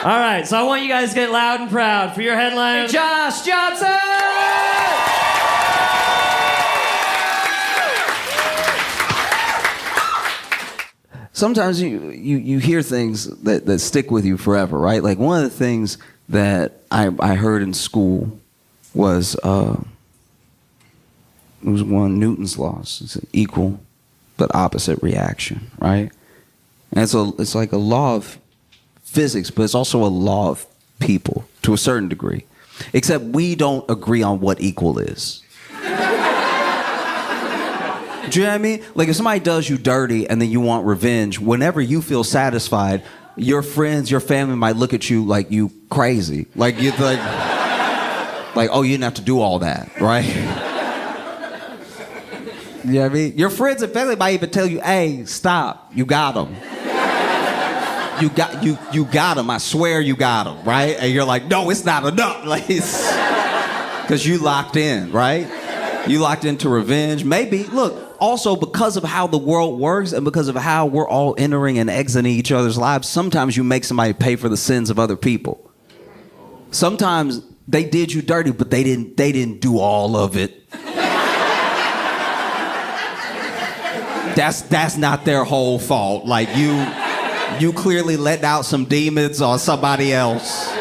All right, so I want you guys to get loud and proud for your headliner, Josh Johnson! Sometimes you hear things that stick with you forever, right? Like one of the things that I heard in school was it was one Newton's laws. It's an equal but opposite reaction, right? And it's like a law of physics, but it's also a law of people to a certain degree. Except we don't agree on what equal is. Do you know what I mean? Like if somebody does you dirty and then you want revenge, whenever you feel satisfied, your friends, your family might look at you like you crazy. Like you like, oh, you didn't have to do all that, right? You know what I mean? Your friends and family might even tell you, hey, stop, you got him. You got him, I swear you got him, right? And you're like, no, it's not enough. Like, because you locked in, right? You locked into revenge. Maybe, look, also because of how the world works and because of how we're all entering and exiting each other's lives, sometimes you make somebody pay for the sins of other people. Sometimes they did you dirty, but they didn't do all of it. That's not their whole fault. Like you clearly let out some demons on somebody else.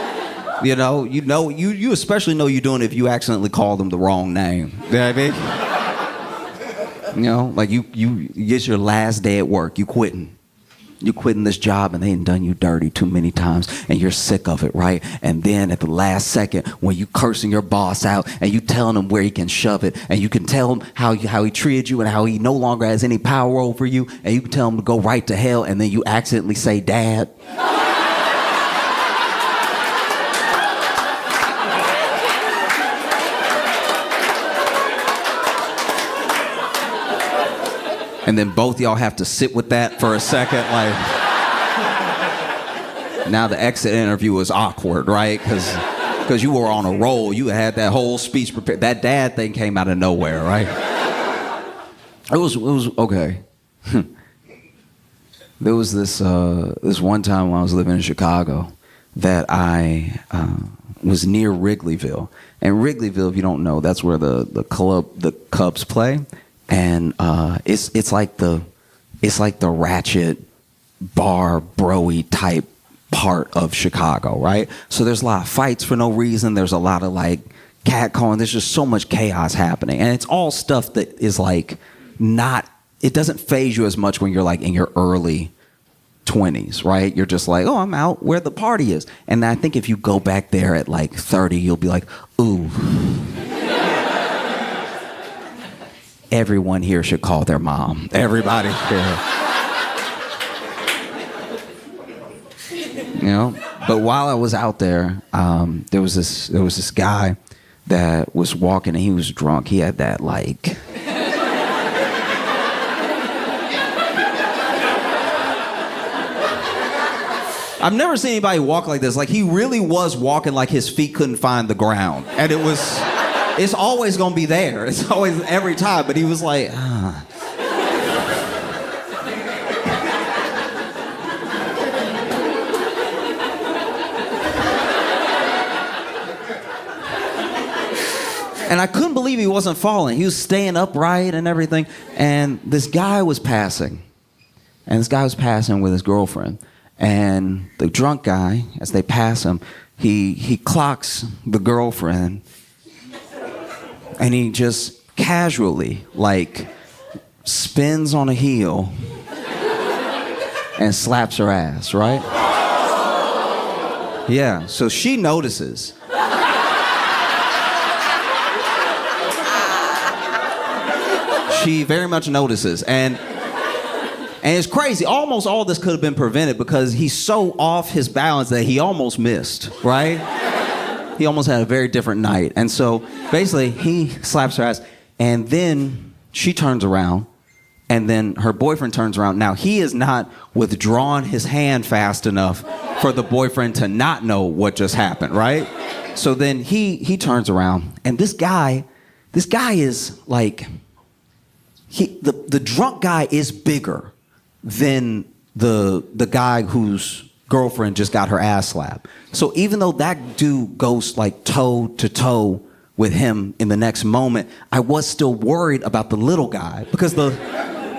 You especially know you're doing it if you accidentally call them the wrong name. You know what I mean? You know, like you get your last day at work, you quitting this job and they ain't done you dirty too many times and you're sick of it, right? And then at the last second when you cursing your boss out and you telling him where he can shove it and you can tell him how he treated you and how he no longer has any power over you and you can tell him to go right to hell and then you accidentally say dad. And then both y'all have to sit with that for a second, like. Now the exit interview is awkward, right? Because you were on a roll. You had that whole speech prepared. That dad thing came out of nowhere, right? It was okay. There was this one time when I was living in Chicago that I was near Wrigleyville. And Wrigleyville, if you don't know, that's where the Cubs play. And it's like the ratchet bar bro-y type part of Chicago, right? So there's a lot of fights for no reason. There's a lot of like catcalling. There's just so much chaos happening, and it's all stuff that is like not. It doesn't faze you as much when you're like in your early 20s, right? You're just like, oh, I'm out where the party is. And I think if you go back there at like 30, you'll be like, ooh. Everyone here should call their mom. Everybody here. You know? But while I was out there, there was this guy that was walking and he was drunk. He had that like I've never seen anybody walk like this. Like he really was walking like his feet couldn't find the ground. And it's always gonna be there. It's always every time. But he was like, And I couldn't believe he wasn't falling. He was staying upright and everything. And this guy was passing. And this guy was passing with his girlfriend. And the drunk guy, as they pass him, he clocks the girlfriend. And he just casually, like, spins on a heel and slaps her ass, right? Yeah, so she notices. She very much notices. And it's crazy. Almost all this could have been prevented because he's so off his balance that he almost missed, right? He almost had a very different night. And so basically he slaps her ass and then she turns around and then her boyfriend turns around. Now he has not withdrawn his hand fast enough for the boyfriend to not know what just happened, right? So then he turns around and this guy is like, the drunk guy is bigger than the guy whose girlfriend just got her ass slapped. So even though that dude goes like toe to toe with him in the next moment, I was still worried about the little guy because the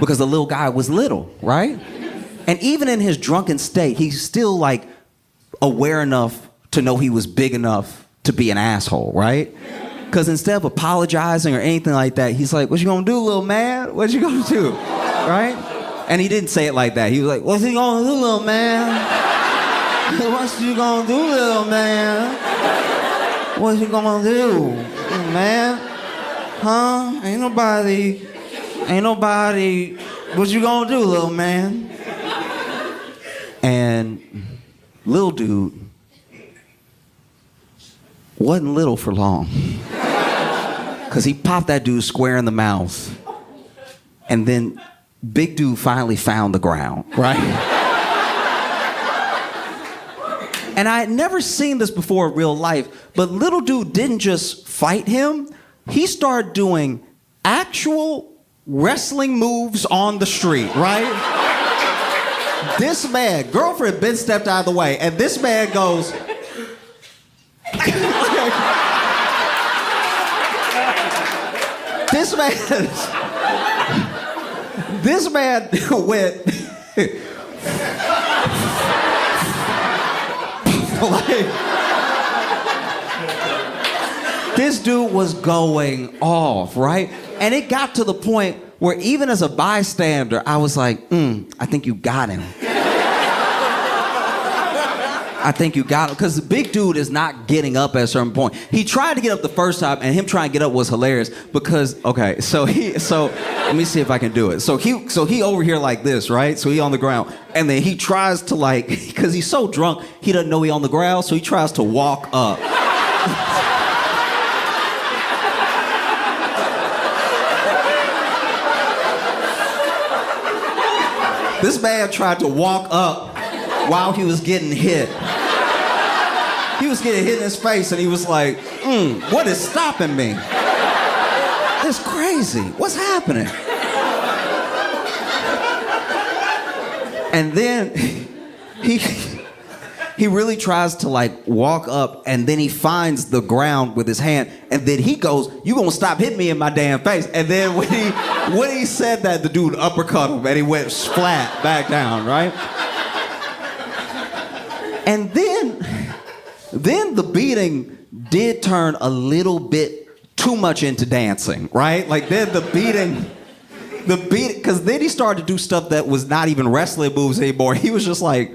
little guy was little, right? And even in his drunken state, he's still like aware enough to know he was big enough to be an asshole, right? Because instead of apologizing or anything like that, he's like, "What you gonna do, little man? What you gonna do?" Right? And he didn't say it like that. He was like, "What's he gonna do, little man? What you gonna do, little man? What you gonna do, little man? Huh? Ain't nobody. What you gonna do, little man?" And little dude wasn't little for long. Because he popped that dude square in the mouth. And then big dude finally found the ground, right? And I had never seen this before in real life, but little dude didn't just fight him. He started doing actual wrestling moves on the street, right? This man, girlfriend Ben stepped out of the way, and this man goes... This man went like, this dude was going off, right? And it got to the point where even as a bystander, I was like, I think you got him. I think you got him. Because the big dude is not getting up at a certain point. He tried to get up the first time, and him trying to get up was hilarious because, okay, so let me see if I can do it. So he over here like this, right? So he on the ground. And then he tries to like, because he's so drunk, he doesn't know he on the ground, so he tries to walk up. This man tried to walk up while he was getting hit. He was getting hit in his face and he was like, what is stopping me? It's crazy. What's happening? And then he really tries to like walk up and then he finds the ground with his hand and then he goes, "You gonna stop hitting me in my damn face?" And then when he said that, the dude uppercut him and he went flat back down, right? And then the beating did turn a little bit too much into dancing, right? Like then the beating, because then he started to do stuff that was not even wrestling moves anymore. He was just like,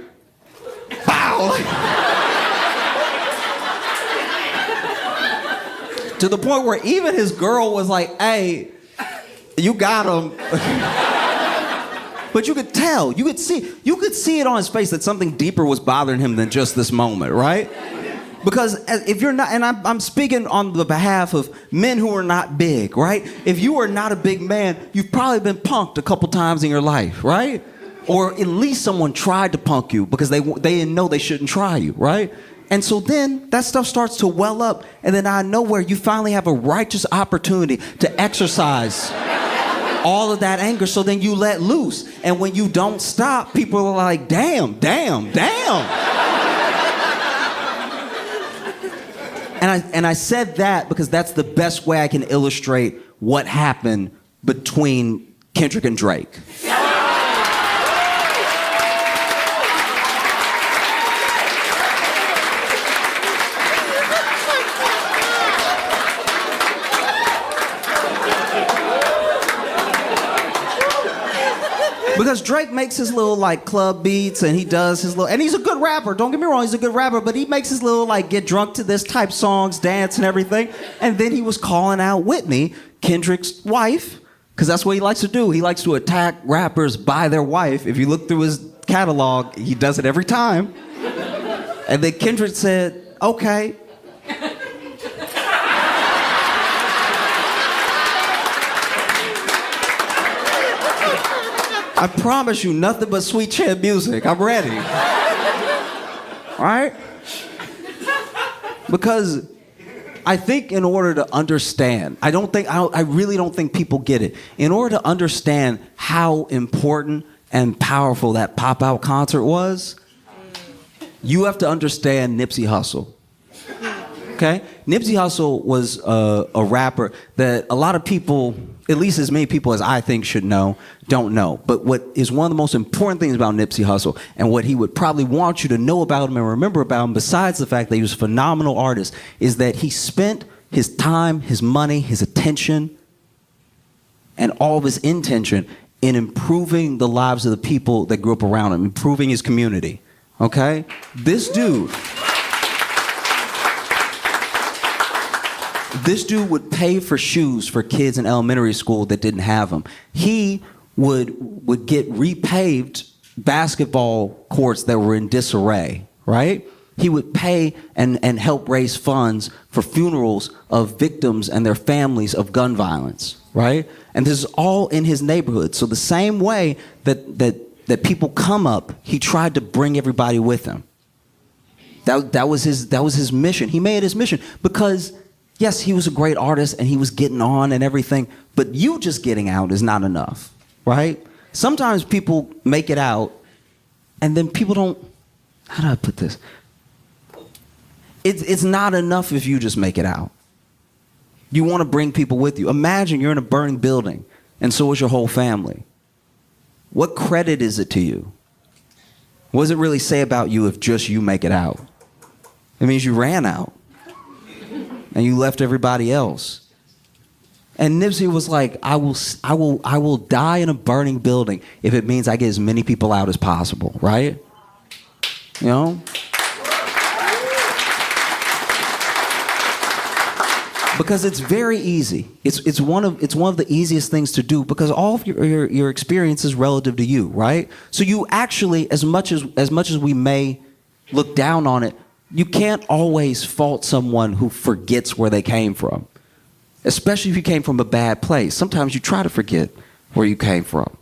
pow! To the point where even his girl was like, "Hey, you got him." But you could tell, you could see it on his face that something deeper was bothering him than just this moment, right? Because if you're not, and I'm speaking on the behalf of men who are not big, right? If you are not a big man, you've probably been punked a couple times in your life, right? Or at least someone tried to punk you because they didn't know they shouldn't try you, right? And so then that stuff starts to well up, and then out of nowhere, you finally have a righteous opportunity to exercise all of that anger, so then you let loose. And when you don't stop, people are like, damn. And I said that because that's the best way I can illustrate what happened between Kendrick and Drake. Because Drake makes his little like club beats and he does his little, and he's a good rapper, don't get me wrong, he's a good rapper, but he makes his little like get drunk to this type songs, dance and everything. And then he was calling out Whitney, Kendrick's wife, because that's what he likes to do. He likes to attack rappers by their wife. If you look through his catalog, he does it every time. And then Kendrick said, "Okay." I promise you, nothing but sweet chin music. I'm ready. Right? Because I think in order to understand, I really don't think people get it. In order to understand how important and powerful that pop-out concert was, You have to understand Nipsey Hussle. Okay? Nipsey Hussle was a rapper that a lot of people, at least as many people as I think should know, don't know. But what is one of the most important things about Nipsey Hussle, and what he would probably want you to know about him and remember about him, besides the fact that he was a phenomenal artist, is that he spent his time, his money, his attention, and all of his intention in improving the lives of the people that grew up around him, improving his community. Okay? This dude would pay for shoes for kids in elementary school that didn't have them. He would get repaved basketball courts that were in disarray, right? He would pay and help raise funds for funerals of victims and their families of gun violence, right? And this is all in his neighborhood. So the same way that people come up, he tried to bring everybody with him. That was his mission. He made it his mission because, yes, he was a great artist and he was getting on and everything, but you just getting out is not enough, right? Sometimes people make it out and then people don't, how do I put this? It's not enough if you just make it out. You want to bring people with you. Imagine you're in a burning building and so is your whole family. What credit is it to you? What does it really say about you if just you make it out? It means you ran out and you left everybody else. And Nipsey was like, I will die in a burning building if it means I get as many people out as possible, right? You know? Because it's very easy. It's one of the easiest things to do because all of your experience is relative to you, right? So you actually, as much as we may look down on it, you can't always fault someone who forgets where they came from, especially if you came from a bad place. Sometimes you try to forget where you came from.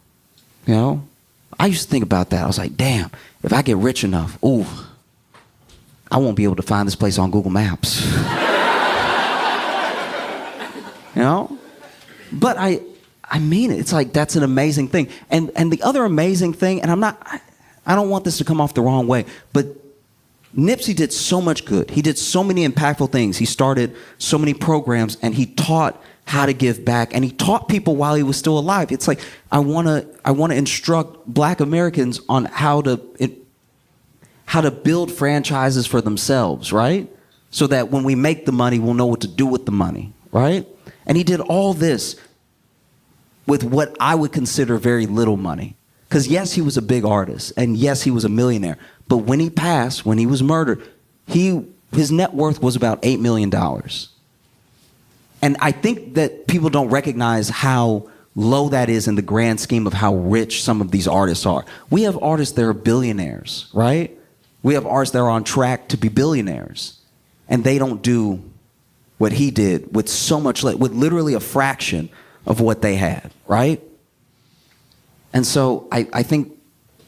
You know, I used to think about that. I was like, damn, if I get rich enough, ooh, I won't be able to find this place on Google Maps. You know? But I mean it. It's like that's an amazing thing. And the other amazing thing, and I don't want this to come off the wrong way, but Nipsey did so much good. He did so many impactful things. He started so many programs and he taught how to give back and he taught people while he was still alive. It's like I want to instruct Black Americans on how to build franchises for themselves, right? So that when we make the money, we'll know what to do with the money, right? And he did all this with what I would consider very little money. Because yes, he was a big artist, and yes, he was a millionaire. But when he passed, when he was murdered, his net worth was about $8 million. And I think that people don't recognize how low that is in the grand scheme of how rich some of these artists are. We have artists that are billionaires, right? We have artists that are on track to be billionaires. And they don't do what he did with so much, with literally a fraction of what they had, right? And so I think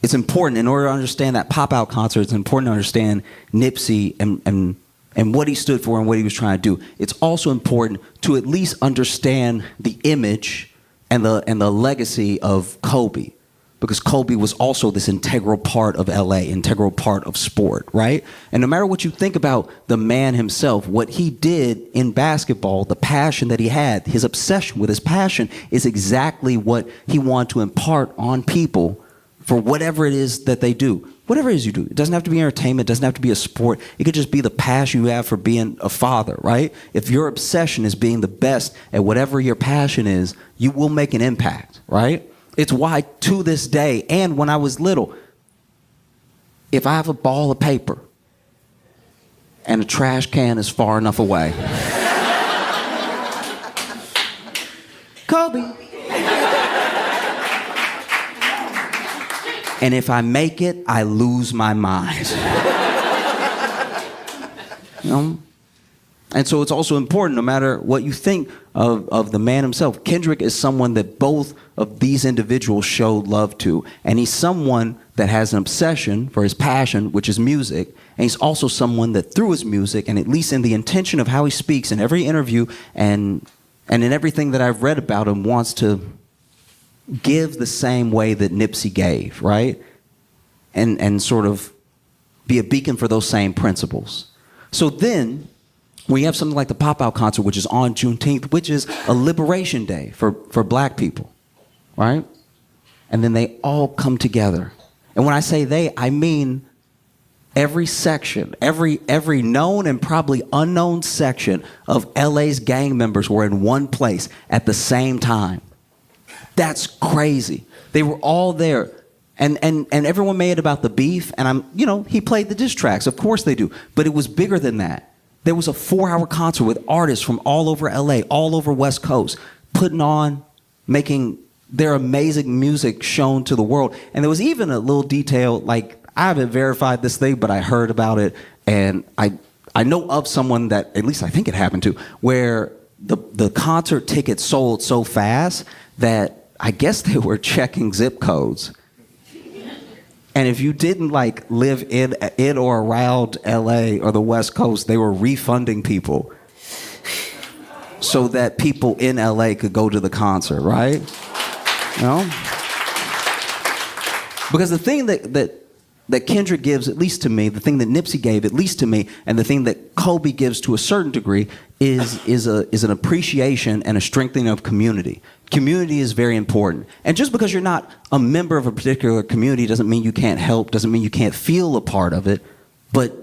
it's important, in order to understand that pop-out concert, it's important to understand Nipsey and what he stood for and what he was trying to do. It's also important to at least understand the image and the legacy of Kobe. Because Kobe was also this integral part of LA, integral part of sport, right? And no matter what you think about the man himself, what he did in basketball, the passion that he had, his obsession with his passion is exactly what he wanted to impart on people for whatever it is that they do. Whatever it is you do. It doesn't have to be entertainment, it doesn't have to be a sport. It could just be the passion you have for being a father, right? If your obsession is being the best at whatever your passion is, you will make an impact, right? It's why to this day, and when I was little, if I have a ball of paper and a trash can is far enough away, Kobe. And if I make it, I lose my mind. You know? And so it's also important, no matter what you think of the man himself. Kendrick is someone that both of these individuals showed love to. And he's someone that has an obsession for his passion, which is music. And he's also someone that through his music, and at least in the intention of how he speaks in every interview and in everything that I've read about him, wants to give the same way that Nipsey gave, right? And sort of be a beacon for those same principles. So then we have something like the Pop-Out concert, which is on Juneteenth, which is a liberation day for black people, right? And then they all come together. And when I say they, I mean every section, every known and probably unknown section of LA's gang members were in one place at the same time. That's crazy. They were all there. And everyone made it about the beef, and he played the diss tracks. Of course they do. But it was bigger than that. There was a 4-hour concert with artists from all over LA, all over West Coast, putting on, making their amazing music shown to the world. And there was even a little detail, like, I haven't verified this thing, but I heard about it, and I know of someone that, at least I think it happened to, where the concert tickets sold so fast that I guess they were checking zip codes. And if you didn't live in or around LA or the West Coast, they were refunding people so that people in LA could go to the concert, right? Because the thing that Kendrick gives, at least to me, the thing that Nipsey gave, at least to me, and the thing that Kobe gives to a certain degree is an appreciation and a strengthening of community. Community is very important. And just because you're not a member of a particular community doesn't mean you can't help, doesn't mean you can't feel a part of it. But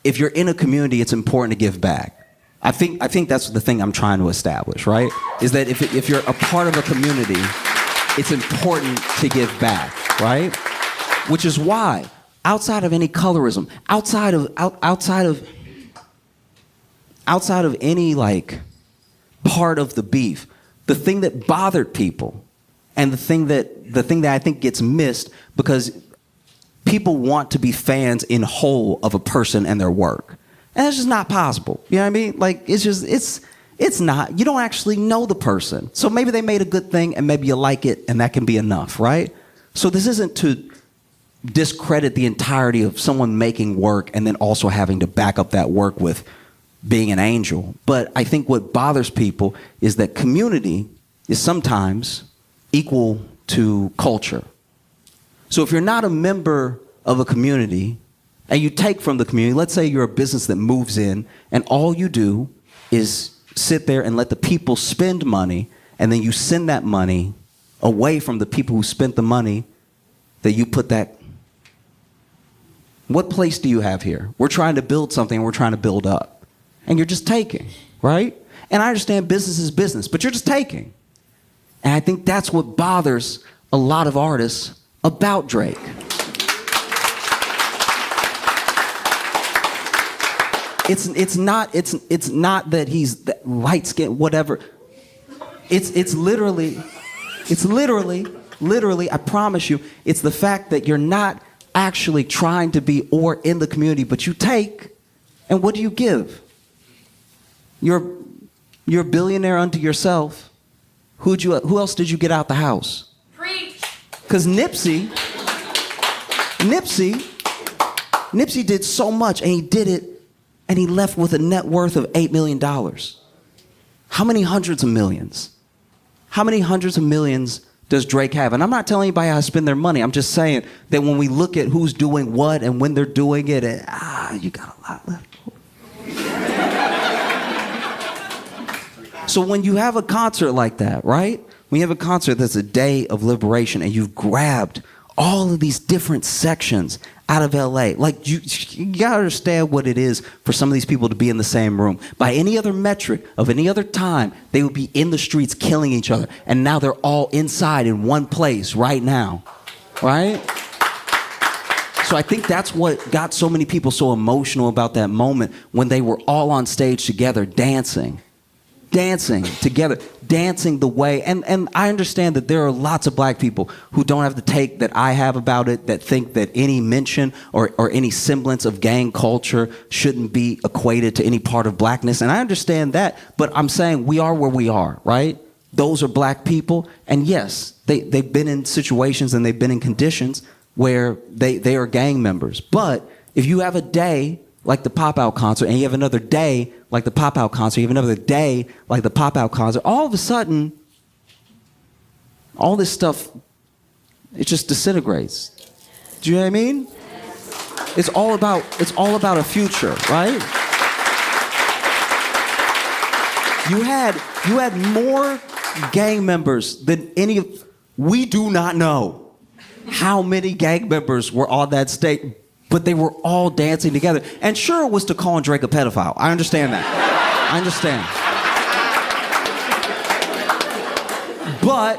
if you're in a community, it's important to give back. I think that's the thing I'm trying to establish, right? Is that if you're a part of a community, it's important to give back, right? Which is why, outside of any colorism, outside of any part of the beef, the thing that bothered people, and the thing that I think gets missed, because people want to be fans in whole of a person and their work, and it's just not possible. You know what I mean? It's not. You don't actually know the person, so maybe they made a good thing, and maybe you like it, and that can be enough, right? So this isn't to discredit the entirety of someone making work and then also having to back up that work with being an angel. But I think what bothers people is that community is sometimes equal to culture. So if you're not a member of a community and you take from the community, let's say you're a business that moves in and all you do is sit there and let the people spend money, and then you send that money away from the people who spent the money, that you put that. What place do you have here? We're trying to build something, we're trying to build up. And you're just taking, right? And I understand business is business, but you're just taking. And I think that's what bothers a lot of artists about Drake. It's not that he's light skinned, whatever. It's literally, I promise you, it's the fact that you're not actually trying to be or in the community, but you take, and what do you give? You're a billionaire unto yourself. Who else did you get out the house? Preach. Because Nipsey did so much, and he did it, and he left with a net worth of $8 million. How many hundreds of millions? How many hundreds of millions does Drake have? And I'm not telling anybody how to spend their money. I'm just saying that when we look at who's doing what and when they're doing it, you got a lot left. So when you have a concert like that, right? When you have a concert that's a day of liberation and you've grabbed all of these different sections out of LA, you gotta understand what it is for some of these people to be in the same room. By any other metric of any other time, they would be in the streets killing each other. And now they're all inside in one place right now, right? So I think that's what got so many people so emotional about that moment when they were all on stage together dancing together, dancing the way. And I understand that there are lots of black people who don't have the take that I have about it, that think that any mention or any semblance of gang culture shouldn't be equated to any part of blackness. And I understand that, but I'm saying we are where we are, right? Those are black people. And yes, they've been in situations and they've been in conditions where they are gang members. But if you have a day like the Pop-Out concert, and you have another day like the Pop-Out concert, you have another day like the Pop-Out concert, all of a sudden, all this stuff, it just disintegrates. Do you know what I mean? It's all about a future, right? You had more gang members than any of. We do not know how many gang members were on that stage, but they were all dancing together. And sure, it was to call Drake a pedophile. I understand that. I understand. But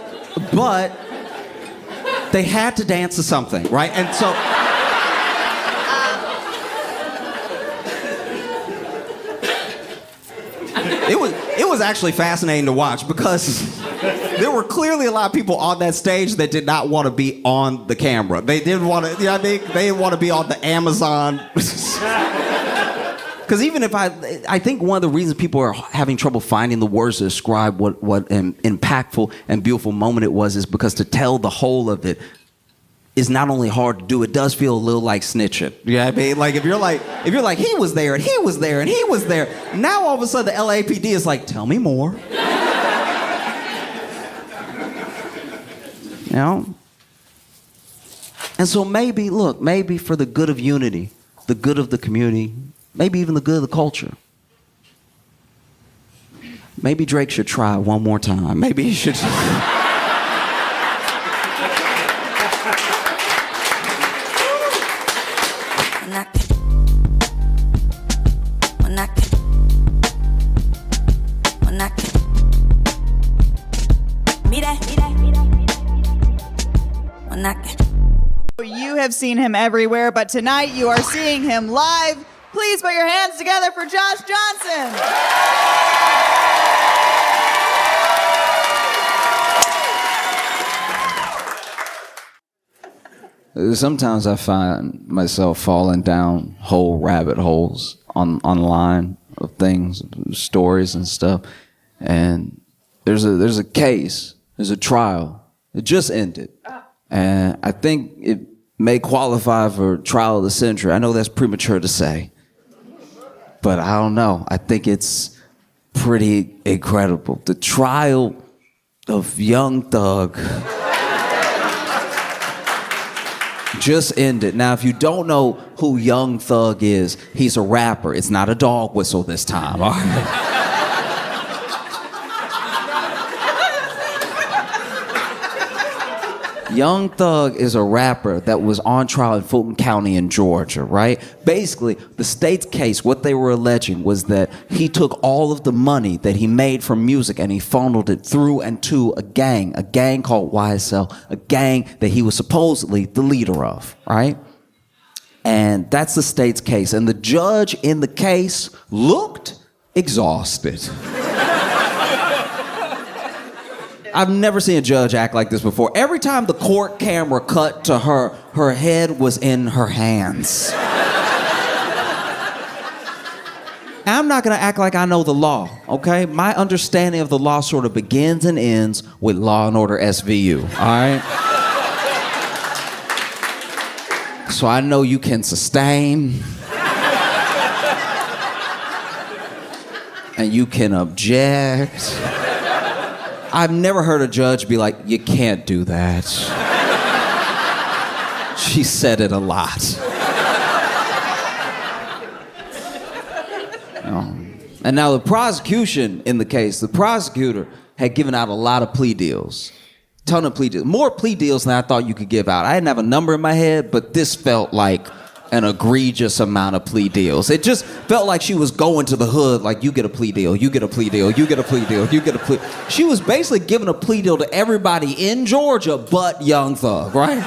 they had to dance to something, right? And so. It was actually fascinating to watch because there were clearly a lot of people on that stage that did not want to be on the camera. They didn't want to, they didn't want to be on the Amazon. Because even if I think one of the reasons people are having trouble finding the words to describe what an impactful and beautiful moment it was is because to tell the whole of it is not only hard to do, it does feel a little like snitching. You know what I mean? Like if you're like, he was there and he was there and he was there, now all of a sudden the LAPD is like, tell me more. You know? And so maybe for the good of unity, the good of the community, maybe even the good of the culture, maybe Drake should try one more time. Maybe he should. You have seen him everywhere, but tonight you are seeing him live. Please put your hands together for Josh Johnson. Sometimes I find myself falling down whole rabbit holes online of things, stories and stuff. And there's a case, there's a trial. It just ended. And I think it may qualify for trial of the century. I know that's premature to say, but I don't know. I think it's pretty incredible. The trial of Young Thug just ended. Now, if you don't know who Young Thug is, he's a rapper. It's not a dog whistle this time, all right? Young Thug is a rapper that was on trial in Fulton County in Georgia, right? Basically, the state's case, what they were alleging was that he took all of the money that he made from music and he funneled it through and to a gang called YSL, a gang that he was supposedly the leader of, right? And that's the state's case. And the judge in the case looked exhausted. I've never seen a judge act like this before. Every time the court camera cut to her, her head was in her hands. And I'm not gonna act like I know the law, okay? My understanding of the law sort of begins and ends with Law and Order SVU, all right? So I know you can sustain, and you can object. I've never heard a judge be like, you can't do that. She said it a lot. And now the prosecution in the case, the prosecutor had given out a lot of plea deals. Ton of plea deals. More plea deals than I thought you could give out. I didn't have a number in my head, but this felt like an egregious amount of plea deals. It just felt like she was going to the hood like, you get a plea deal, you get a plea deal, you get a plea deal, you get a plea. She was basically giving a plea deal to everybody in Georgia but Young Thug, right?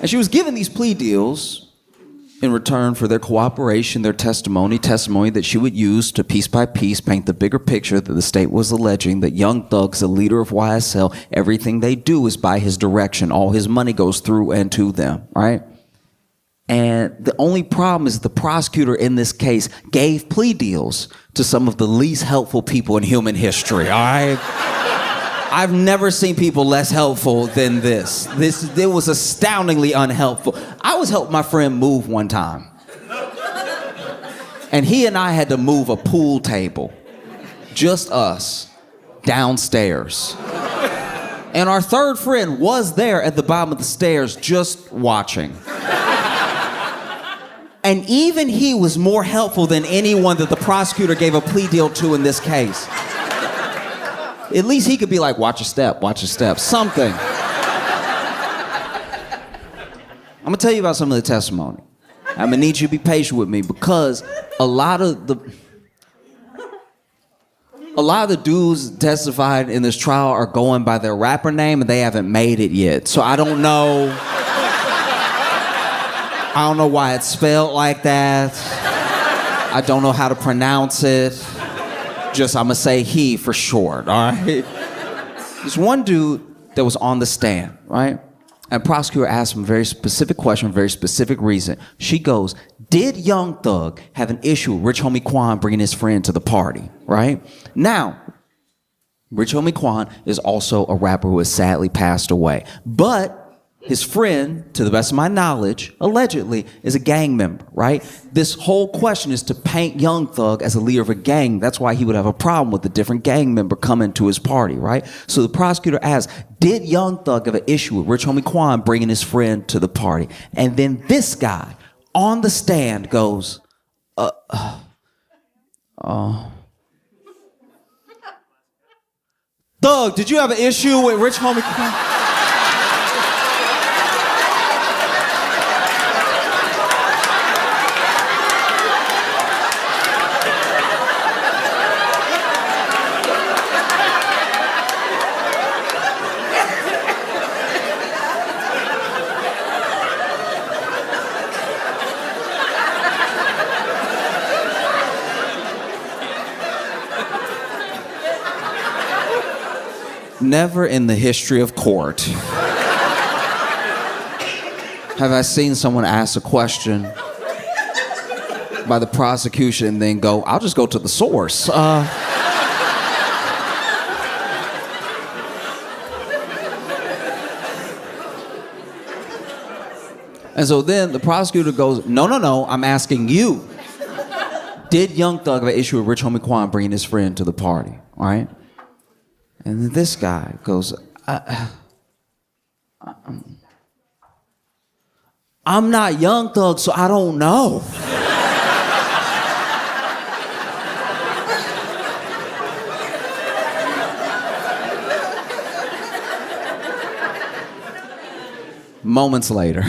And she was giving these plea deals in return for their cooperation, their testimony that she would use to piece by piece paint the bigger picture that the state was alleging that Young Thug's the leader of YSL. Everything they do is by his direction. All his money goes through and to them, right? And the only problem is the prosecutor in this case gave plea deals to some of the least helpful people in human history, all right? I've never seen people less helpful than this. It was astoundingly unhelpful. I was helping my friend move one time. And he and I had to move a pool table. Just us. Downstairs. And our third friend was there at the bottom of the stairs just watching. And even he was more helpful than anyone that the prosecutor gave a plea deal to in this case. At least he could be like, watch your step, something. I'm gonna tell you about some of the testimony. I'm gonna need you to be patient with me because a lot of the dudes testified in this trial are going by their rapper name and they haven't made it yet. So I don't know why it's spelled like that. I don't know how to pronounce it. Just, I'm gonna say he for short, all right? There's one dude that was on the stand, right? And the prosecutor asked him a very specific question, a very specific reason. She goes, did Young Thug have an issue with Rich Homie Quan bringing his friend to the party, right? Now, Rich Homie Quan is also a rapper who has sadly passed away. But his friend, to the best of my knowledge, allegedly, is a gang member, right? This whole question is to paint Young Thug as a leader of a gang. That's why he would have a problem with a different gang member coming to his party, right? So the prosecutor asked, did Young Thug have an issue with Rich Homie Quan bringing his friend to the party? And then this guy on the stand goes, Thug, did you have an issue with Rich Homie Quan? Never in the history of court have I seen someone ask a question by the prosecution and then go, I'll just go to the source. And so then the prosecutor goes, no, I'm asking you. Did Young Thug have an issue with Rich Homie Quan bringing his friend to the party, all right? And then this guy goes, I'm not Young Thug, so I don't know. Moments later,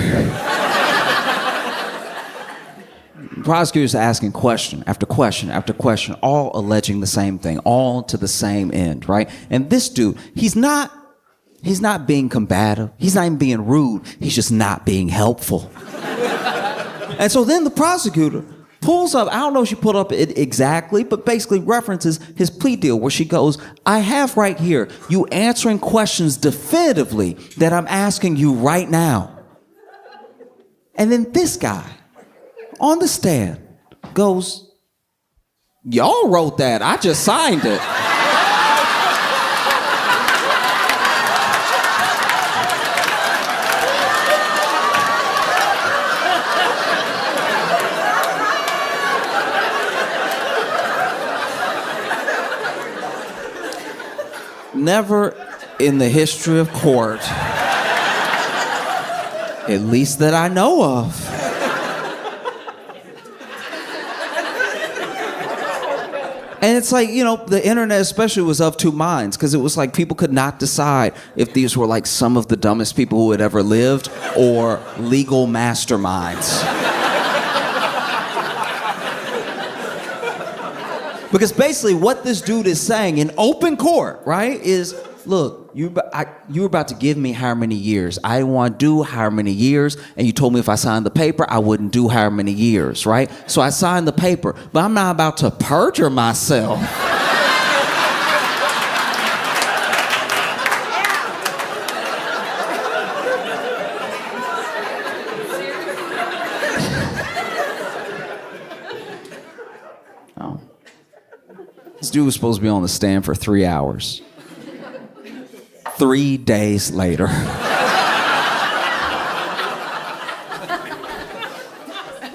the prosecutor's asking question after question after question, all alleging the same thing, all to the same end, right? And this dude, he's not being combative. He's not even being rude. He's just not being helpful. And so then the prosecutor pulls up, I don't know if she pulled up it exactly, but basically references his plea deal where she goes, I have right here, you answering questions definitively that I'm asking you right now. And then this guy on the stand goes, y'all wrote that, I just signed it. Never in the history of court, at least that I know of, and it's like, you know, the internet especially was of two minds because it was like people could not decide if these were like some of the dumbest people who had ever lived or legal masterminds. Because basically what this dude is saying in open court, right, is, look, you were about to give me how many years. I didn't want to do how many years, and you told me if I signed the paper, I wouldn't do how many years, right? So I signed the paper, but I'm not about to perjure myself. This dude was supposed to be on the stand for 3 hours. 3 days later.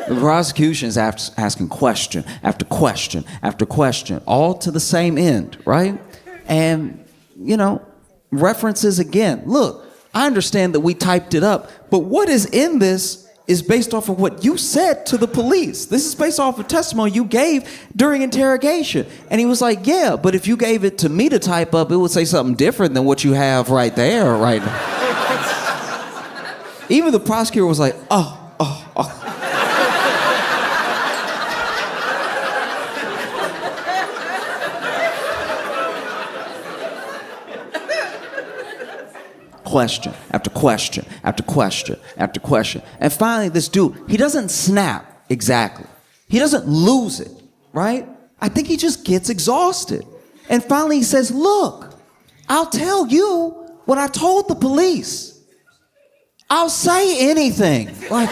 The prosecution is asking question after question after question, all to the same end, right? And, you know, references again. Look, I understand that we typed it up, but what is in this is based off of what you said to the police. This is based off of testimony you gave during interrogation. And he was like, yeah, but if you gave it to me to type up, it would say something different than what you have right there, right now. Even the prosecutor was like, oh. Question after question after question after question. And finally, this dude, he doesn't snap exactly. He doesn't lose it, right? I think he just gets exhausted. And finally, he says, look, I'll tell you what I told the police. I'll say anything. Like,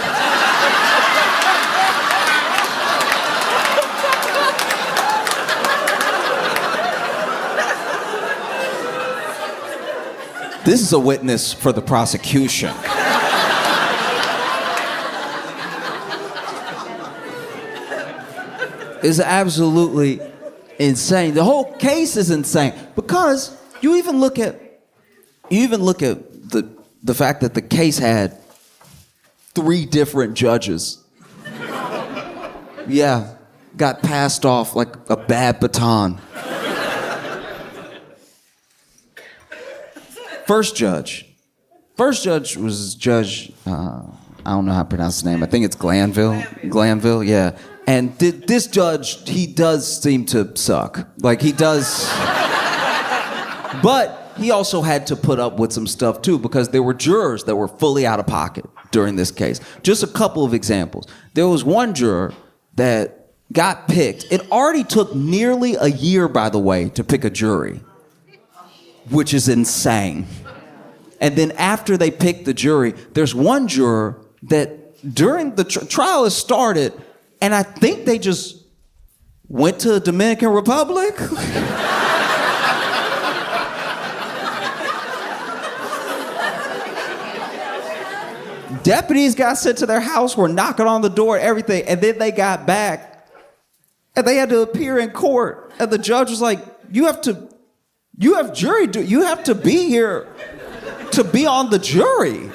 this is a witness for the prosecution. It's absolutely insane. The whole case is insane because you even look at the fact that the case had 3 different judges. Yeah, got passed off like a bad baton. First judge was Judge, I don't know how to pronounce his name. I think it's Glennville, yeah. And this judge, he does seem to suck. Like, he does. But he also had to put up with some stuff, too, because there were jurors that were fully out of pocket during this case. Just a couple of examples. There was one juror that got picked. It already took nearly a year, by the way, to pick a jury, which is insane. And then after they picked the jury, there's one juror that during the trial has started, and I think they just went to the Dominican Republic. Deputies got sent to their house, were knocking on the door and everything, and then they got back, and they had to appear in court, and the judge was like, you have jury duty. You have to be here to be on the jury.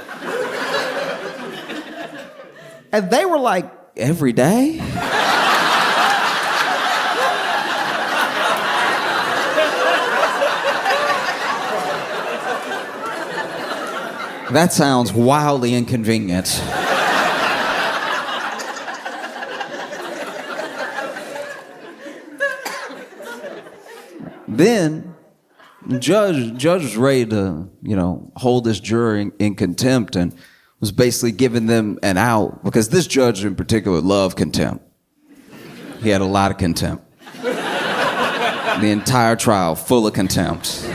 And they were like, every day? That sounds wildly inconvenient. Then the judge was ready to, hold this jury in contempt and was basically giving them an out because this judge in particular loved contempt. He had a lot of contempt. The entire trial full of contempt.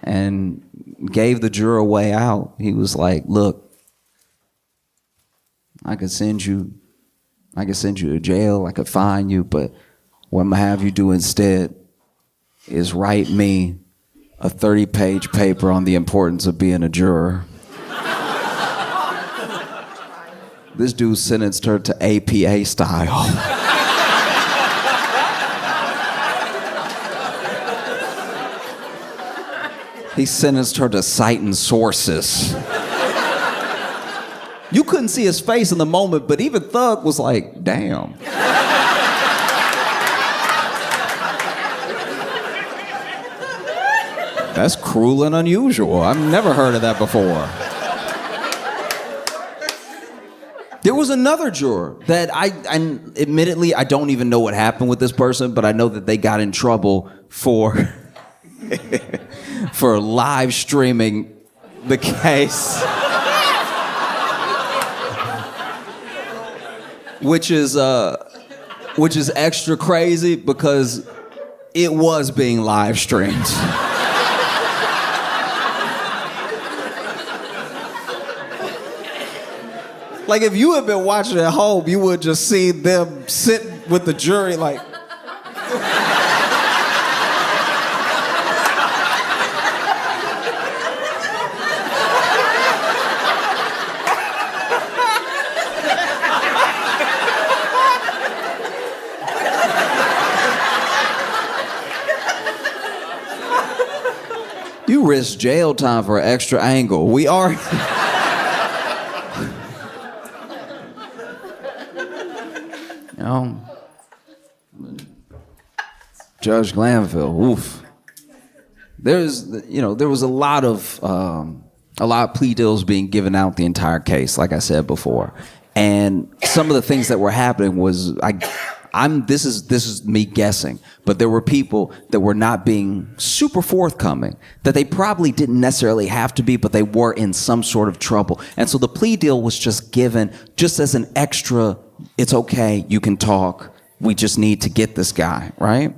And gave the juror a way out. He was like, look, I could send you to jail, I could fine you, but what I'm gonna have you do instead is write me a 30-page paper on the importance of being a juror. This dude sentenced her to APA style. He sentenced her to citing sources. You couldn't see his face in the moment, but even Thug was like, damn. That's cruel and unusual. I've never heard of that before. There was another juror that I admittedly, I don't even know what happened with this person, but I know that they got in trouble for for live streaming the case. Which is extra crazy because it was being live streamed. Like, if you had been watching at home, you would just see them sit with the jury like... You risk jail time for an extra angle. We are. You know, Judge Glennville, oof. There was a lot of plea deals being given out the entire case, like I said before, and some of the things that were happening was this is me guessing, but there were people that were not being super forthcoming, that they probably didn't necessarily have to be, but they were in some sort of trouble, and so the plea deal was just given just as an extra. It's okay, you can talk. We just need to get this guy, right?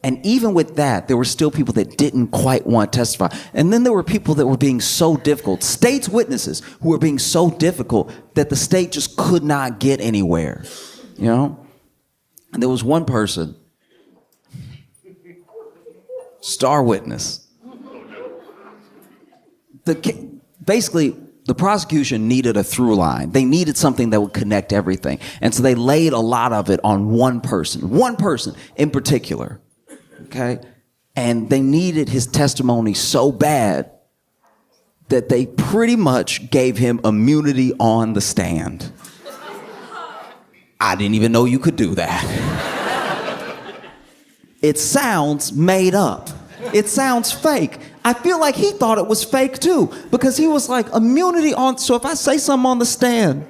And even with that, there were still people that didn't quite want to testify. And then there were people that were being so difficult, state's witnesses who were being so difficult that the state just could not get anywhere, you know? And there was one person, star witness. Basically, the prosecution needed a through line. They needed something that would connect everything. And so they laid a lot of it on one person in particular. Okay? And they needed his testimony so bad that they pretty much gave him immunity on the stand. I didn't even know you could do that. It sounds made up. It sounds fake. I feel like he thought it was fake too, because he was like, immunity on, so if I say something on the stand,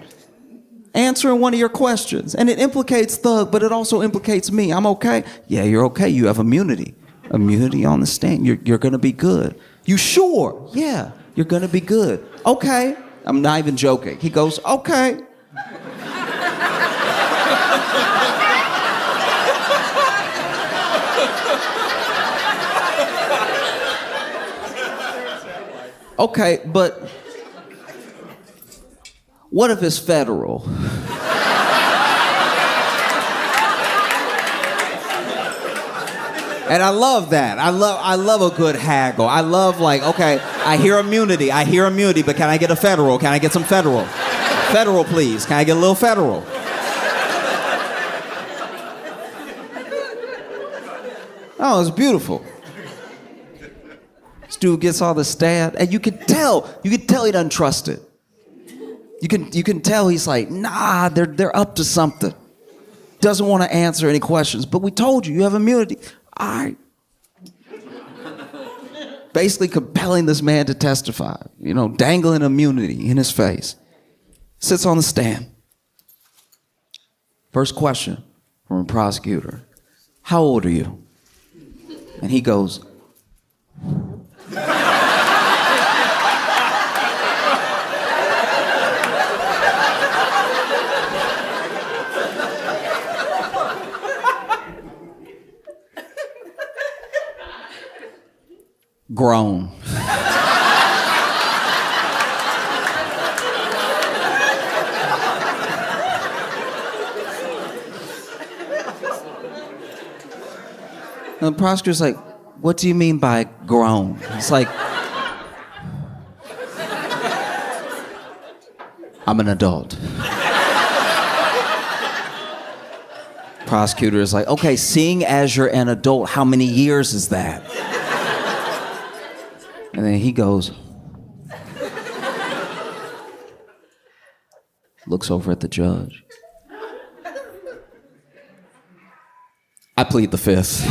answering one of your questions, and it implicates Thug, but it also implicates me, I'm okay? Yeah, you're okay, you have immunity. Immunity on the stand, you're gonna be good. You sure? Yeah, you're gonna be good. Okay, I'm not even joking. He goes, okay. Okay, but what if it's federal? And I love that. I love a good haggle. I love like, okay, I hear immunity, but can I get a federal? Can I get some federal? Federal, please. Can I get a little federal? Oh, it's beautiful. This dude gets all the stab, and you can tell he doesn't trust it. You can tell he's like, nah, they're up to something. Doesn't want to answer any questions, but we told you have immunity. All right. Basically compelling this man to testify, dangling immunity in his face. Sits on the stand. First question from a prosecutor. How old are you? And he goes, grown. And the prosecutor's like, what do you mean by grown? It's like, I'm an adult. Prosecutor is like, okay, seeing as you're an adult, how many years is that? And then he goes, looks over at the judge. I plead the fifth.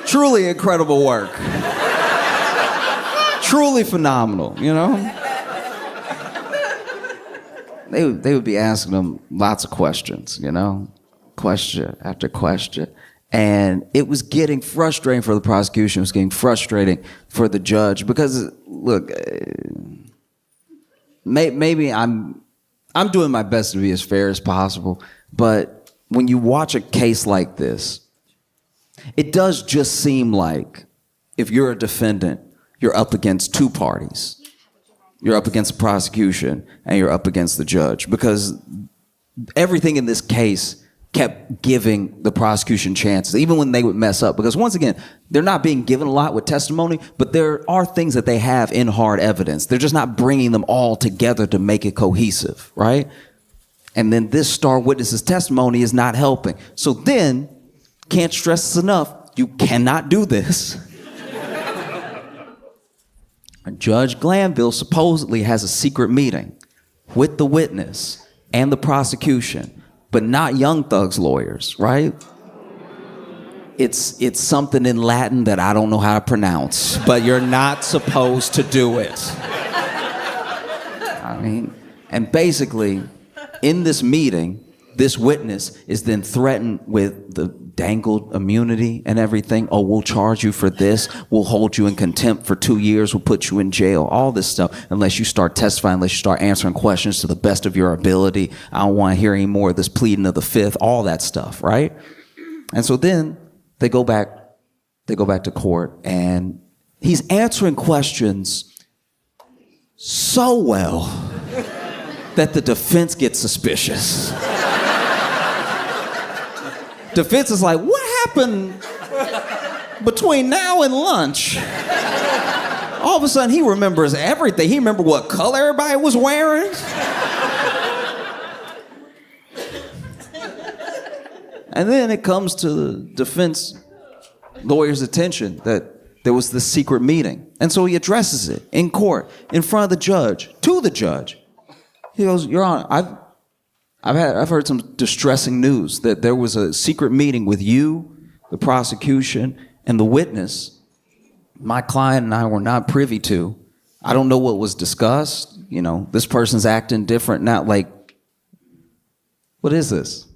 Truly incredible work. Truly phenomenal, They would be asking him lots of questions, question after question. And it was getting frustrating for the prosecution. It was getting frustrating for the judge because, look, maybe I'm doing my best to be as fair as possible. But when you watch a case like this, it does just seem like if you're a defendant, you're up against two parties. You're up against the prosecution and you're up against the judge, because everything in this case kept giving the prosecution chances, even when they would mess up. Because once again, they're not being given a lot with testimony, but there are things that they have in hard evidence. They're just not bringing them all together to make it cohesive, right? And then this star witness's testimony is not helping. So then, can't stress this enough, you cannot do this. Judge Glennville supposedly has a secret meeting with the witness and the prosecution, but not Young Thug's lawyers, right? It's something in Latin that I don't know how to pronounce, but you're not supposed to do it. I mean, and basically, in this meeting, this witness is then threatened with the dangled immunity and everything. Oh, we'll charge you for this. We'll hold you in contempt for 2 years. We'll put you in jail. All this stuff, unless you start testifying, unless you start answering questions to the best of your ability. I don't want to hear any more of this pleading of the fifth, all that stuff, right? And so then they go back to court, and he's answering questions so well that the defense gets suspicious. Defense is like, what happened between now and lunch? All of a sudden, he remembers everything. He remembered what color everybody was wearing. And then it comes to the defense lawyer's attention that there was this secret meeting. And so he addresses it in court, in front of the judge, to the judge. He goes, Your Honor, I've heard some distressing news that there was a secret meeting with you, the prosecution, and the witness. My client and I were not privy to. I don't know what was discussed. You know, this person's acting different now. Like, what is this?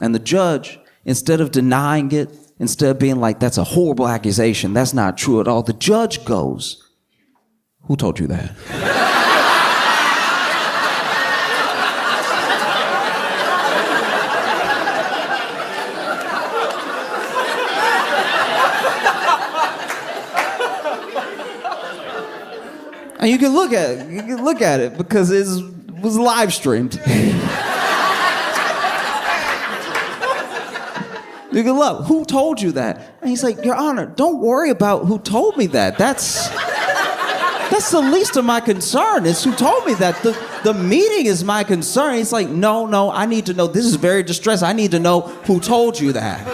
And the judge, instead of denying it, instead of being like, that's a horrible accusation, that's not true at all, the judge goes, who told you that? And you can look at it because it was live streamed. You can look, who told you that? And he's like, Your Honor, don't worry about who told me that. That's the least of my concern. It's who told me that. The meeting is my concern. He's like, no, I need to know. This is very distressing. I need to know who told you that.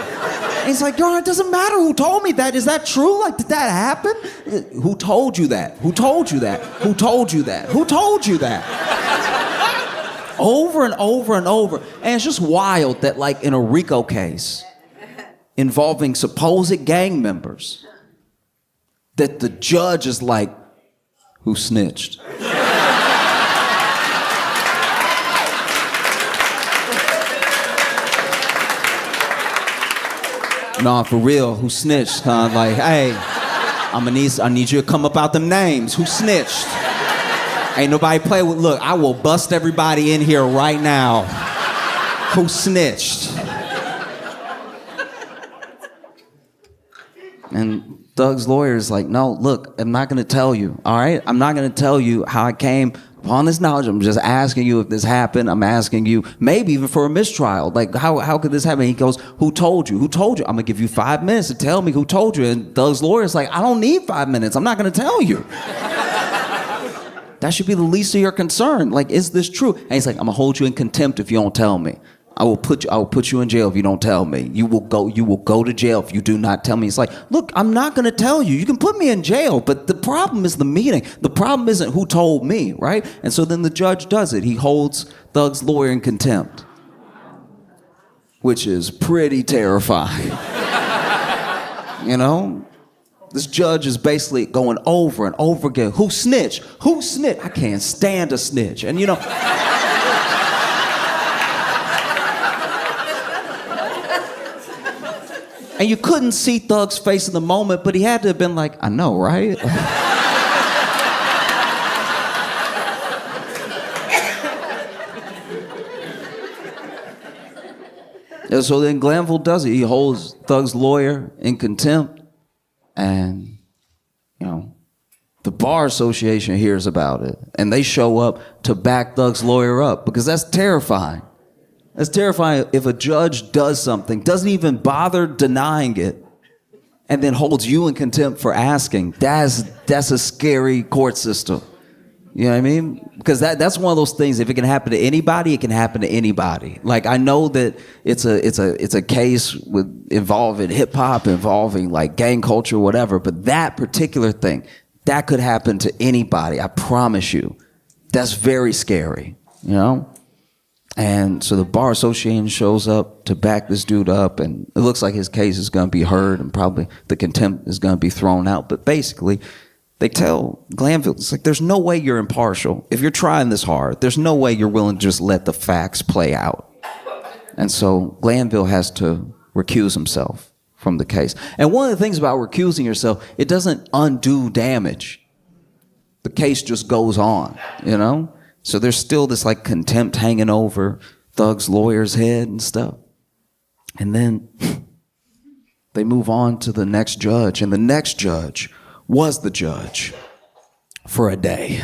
And he's like, Your Honor, it doesn't matter who told me that. Is that true? Like, did that happen? Who told you that? Who told you that? Who told you that? Who told you that? Over and over and over. And it's just wild that, like, in a RICO case involving supposed gang members, that the judge is like, who snitched? No, for real, who snitched? Huh? Like, hey, I need you to come up out them names. Who snitched? Ain't nobody play with, look, I will bust everybody in here right now. Who snitched? And Doug's lawyer is like, no, look, I'm not gonna tell you, all right? I'm not gonna tell you how I came upon this knowledge. I'm just asking you if this happened. I'm asking you, maybe even for a mistrial. Like, how could this happen? He goes, who told you? Who told you? I'm gonna give you 5 minutes to tell me who told you. And Doug's lawyer is like, I don't need 5 minutes. I'm not gonna tell you. That should be the least of your concern. Like, is this true? And he's like, I'm gonna hold you in contempt if you don't tell me. I will put you in jail if you don't tell me. You will go to jail if you do not tell me. It's like, look, I'm not going to tell you. You can put me in jail, but the problem is the meeting. The problem isn't who told me, right? And so then the judge does it. He holds Thug's lawyer in contempt, which is pretty terrifying. You know? This judge is basically going over and over again. Who snitched? Who snitched? I can't stand a snitch. And you know... And you couldn't see Thug's face in the moment, but he had to have been like, I know, right? And so then Glennville does it. He holds Thug's lawyer in contempt. And, you know, the Bar Association hears about it. And they show up to back Thug's lawyer up because that's terrifying. That's terrifying if a judge does something, doesn't even bother denying it, and then holds you in contempt for asking. That's a scary court system. You know what I mean? Because that's one of those things. If it can happen to anybody, it can happen to anybody. Like, I know that it's a case involving hip hop, involving like gang culture, whatever. But that particular thing, that could happen to anybody. I promise you. That's very scary. You know. And so the bar association shows up to back this dude up, and it looks like his case is going to be heard, and probably the contempt is going to be thrown out. But basically, they tell Glennville, it's like, there's no way you're impartial. If you're trying this hard, there's no way you're willing to just let the facts play out. And so Glennville has to recuse himself from the case. And one of the things about recusing yourself, it doesn't undo damage. The case just goes on, you know? So there's still this like contempt hanging over Thug's lawyer's head and stuff. And then they move on to the next judge, and the next judge was the judge for a day.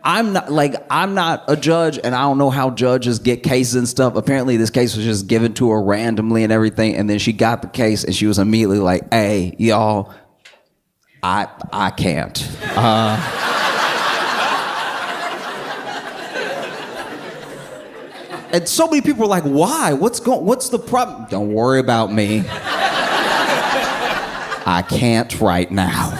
I'm not a judge, and I don't know how judges get cases and stuff. Apparently this case was just given to her randomly and everything, and then she got the case and she was immediately like, hey, y'all, I can't. And so many people were like, why? What's the problem? Don't worry about me. I can't right now.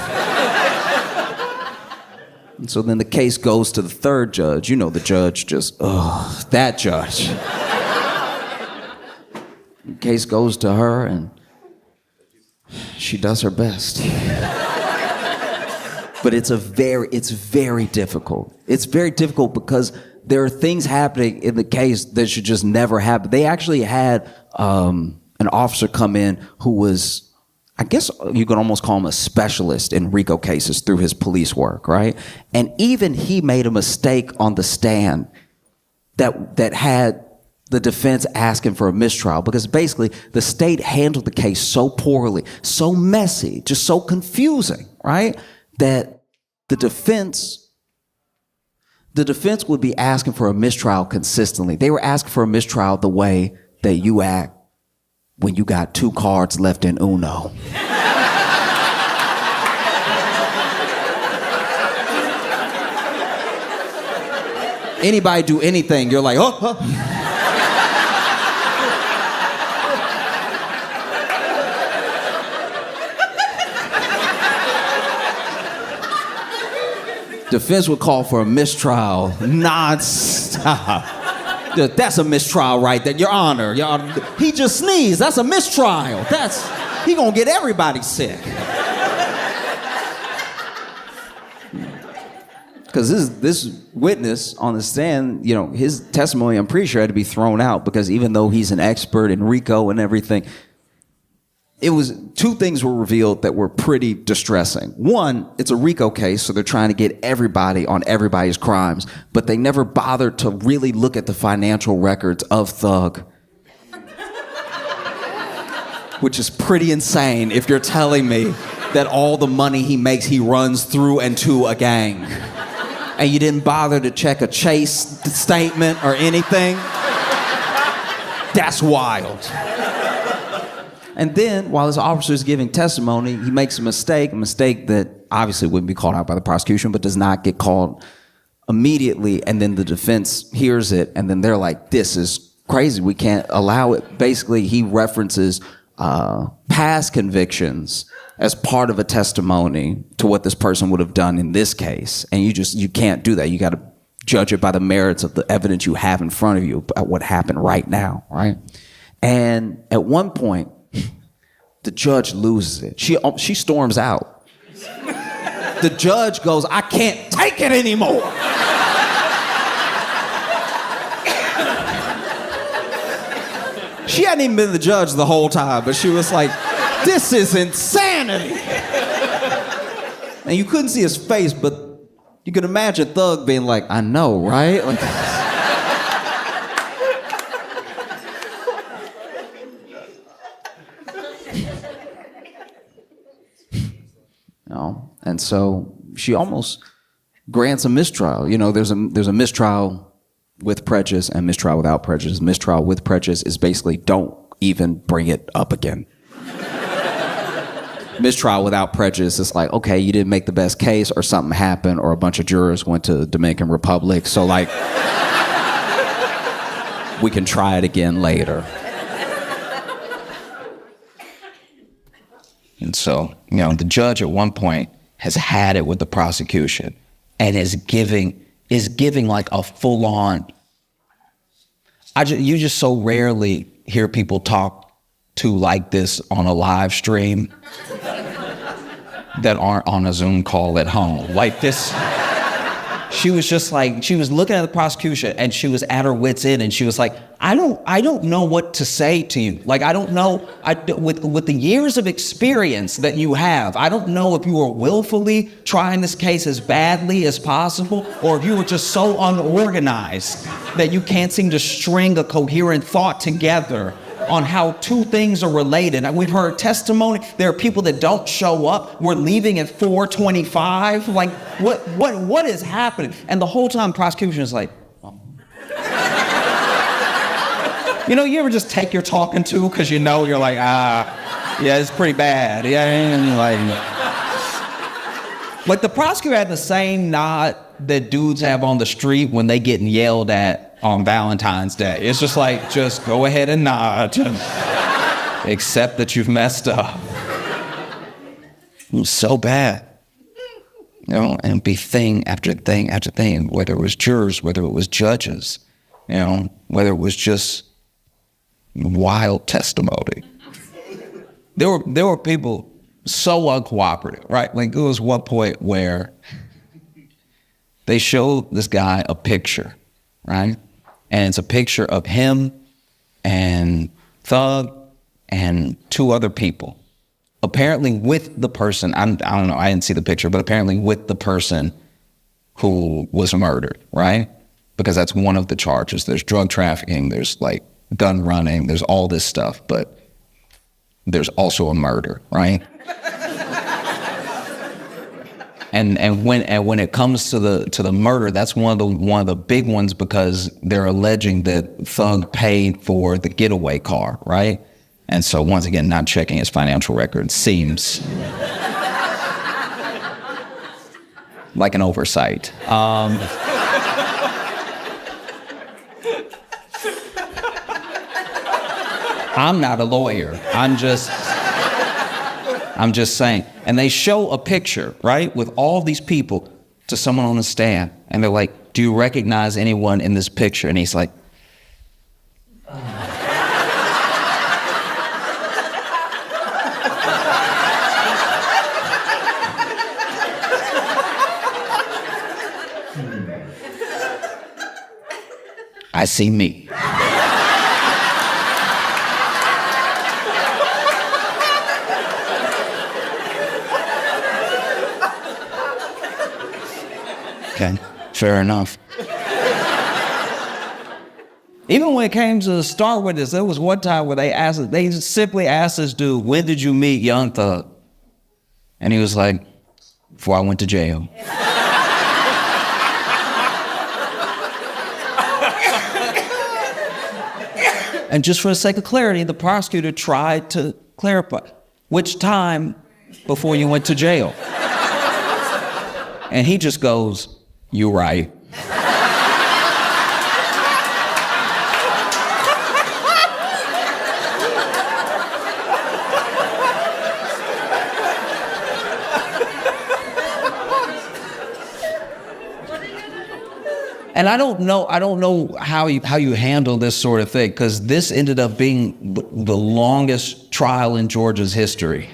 And so then the case goes to the third judge. You know, the judge just, that judge. The case goes to her, and she does her best. But it's very difficult. It's very difficult because there are things happening in the case that should just never happen. They actually had an officer come in who was, I guess you could almost call him a specialist in RICO cases through his police work, right? And even he made a mistake on the stand that had the defense asking for a mistrial, because basically the state handled the case so poorly, so messy, just so confusing, right? That the defense would be asking for a mistrial consistently. They were asking for a mistrial the way that you act when you got 2 cards left in Uno. Anybody do anything, you're like, oh. Defense would call for a mistrial nonstop. That's a mistrial right there, Your Honor. He just sneezed. That's a mistrial. He gonna get everybody sick. Because this witness on the stand, you know, his testimony, I'm pretty sure, had to be thrown out, because even though he's an expert in RICO and everything, it was 2 things were revealed that were pretty distressing. One, it's a RICO case, so they're trying to get everybody on everybody's crimes, but they never bothered to really look at the financial records of Thug. Which is pretty insane if you're telling me that all the money he makes, he runs through and to a gang. And you didn't bother to check a Chase statement or anything? That's wild. And then, while this officer is giving testimony, he makes a mistake that obviously wouldn't be called out by the prosecution, but does not get called immediately. And then the defense hears it, and then they're like, this is crazy. We can't allow it. Basically, he references past convictions as part of a testimony to what this person would have done in this case. And you can't do that. You got to judge it by the merits of the evidence you have in front of you about what happened right now, right? And at one point, the judge loses it. She storms out. The judge goes, I can't take it anymore. She hadn't even been the judge the whole time, but she was like, this is insanity. And you couldn't see his face, but you could imagine Thug being like, I know, right? Like, and so she almost grants a mistrial. You know, there's a mistrial with prejudice and mistrial without prejudice. Mistrial with prejudice is basically don't even bring it up again. mistrial without prejudice, it's like, okay, you didn't make the best case, or something happened, or a bunch of jurors went to Dominican Republic. So like, we can try it again later. And so, the judge at one point has had it with the prosecution and is giving like a full-on. You just so rarely hear people talk to like this on a live stream that aren't on a Zoom call at home. Like this, she was just like, she was looking at the prosecution and she was at her wit's end and she was like, I don't know what to say to you. Like, I don't know, with the years of experience that you have, I don't know if you were willfully trying this case as badly as possible, or if you were just so unorganized that you can't seem to string a coherent thought together on how two things are related. And we've heard testimony. There are people that don't show up. We're leaving at 4:25. Like, what is happening? And the whole time, prosecution is like, oh. You ever just take your talking to because you're like, yeah, it's pretty bad. Yeah, and like the prosecutor had the same nod that dudes have on the street when they getting yelled at on Valentine's Day. It's just like, just go ahead and nod. Accept that you've messed up. It was so bad. And it'd be thing after thing after thing, whether it was jurors, whether it was judges, whether it was just wild testimony. There were people so uncooperative, right? Like, there was one point where they showed this guy a picture, right? And it's a picture of him and Thug and two other people, apparently with the person, I don't know, I didn't see the picture, but apparently with the person who was murdered, right? Because that's one of the charges. There's drug trafficking, there's like gun running, there's all this stuff, but there's also a murder, right? And when it comes to the murder, that's one of the big ones, because they're alleging that Thug paid for the getaway car, right? And so once again, not checking his financial record seems like an oversight. I'm not a lawyer. I'm just saying. And they show a picture, right, with all these people to someone on the stand. And they're like, do you recognize anyone in this picture? And he's like, I see me. Okay, fair enough. Even when it came to start with this, there was one time where they simply asked this dude, when did you meet Young Thug? And he was like, before I went to jail. And just for the sake of clarity, the prosecutor tried to clarify, which time before you went to jail? And he just goes, you're right. And I don't know how you handle this sort of thing, because this ended up being the longest trial in Georgia's history.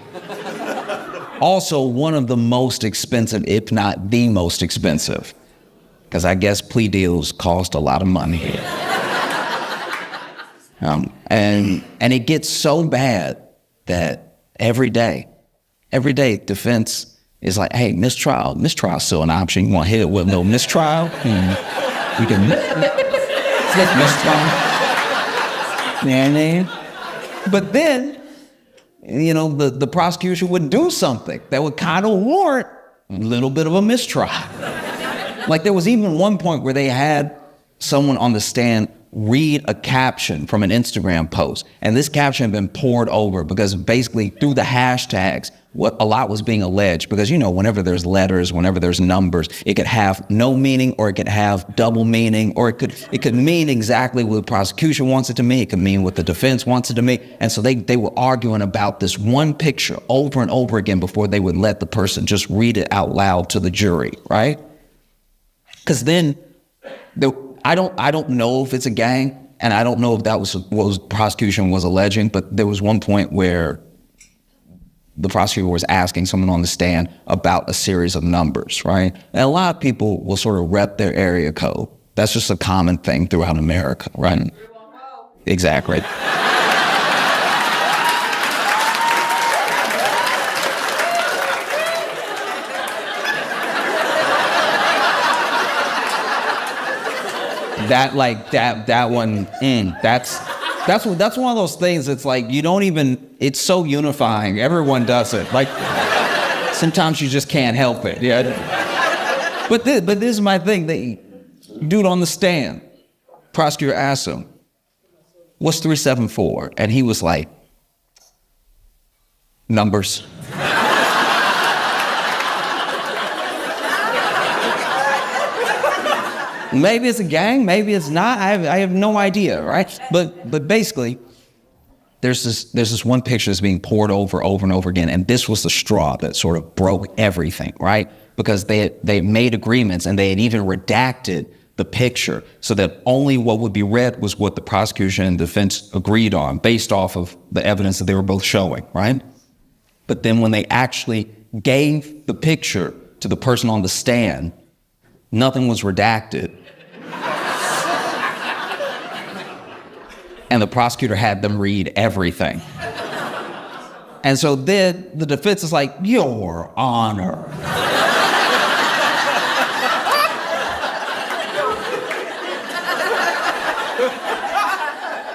Also one of the most expensive, if not the most expensive, because I guess plea deals cost a lot of money. And it gets so bad that every day defense is like, hey, mistrial's still an option. You want to hit it with no mistrial? We can mistrial. But then, the prosecution would do something that would kind of warrant a little bit of a mistrial. Like, there was even one point where they had someone on the stand read a caption from an Instagram post. And this caption had been poured over because basically through the hashtags, what a lot was being alleged, because, you know, whenever there's letters, whenever there's numbers, it could have no meaning, or it could have double meaning, or it could mean exactly what the prosecution wants it to mean. It could mean what the defense wants it to mean. And so they were arguing about this one picture over and over again before they would let the person just read it out loud to the jury, right? Because then I don't know if it's a gang, and I don't know if that was what the prosecution was alleging, but there was one point where the prosecutor was asking someone on the stand about a series of numbers, right? And a lot of people will sort of rep their area code. That's just a common thing throughout America, right? Exactly. That's one of those things. It's like, you don't even, it's so unifying. Everyone does it. Like, sometimes you just can't help it. Yeah. But this is my thing. Dude on the stand, prosecutor asked him, what's 374? And he was like, numbers. Maybe it's a gang, maybe it's not. I have no idea, right? But basically, there's this one picture that's being poured over and over again, and this was the straw that sort of broke everything, right? Because they made agreements, and they had even redacted the picture so that only what would be read was what the prosecution and defense agreed on, based off of the evidence that they were both showing, right? But then when they actually gave the picture to the person on the stand, nothing was redacted. And the prosecutor had them read everything. And so then the defense is like, Your Honor.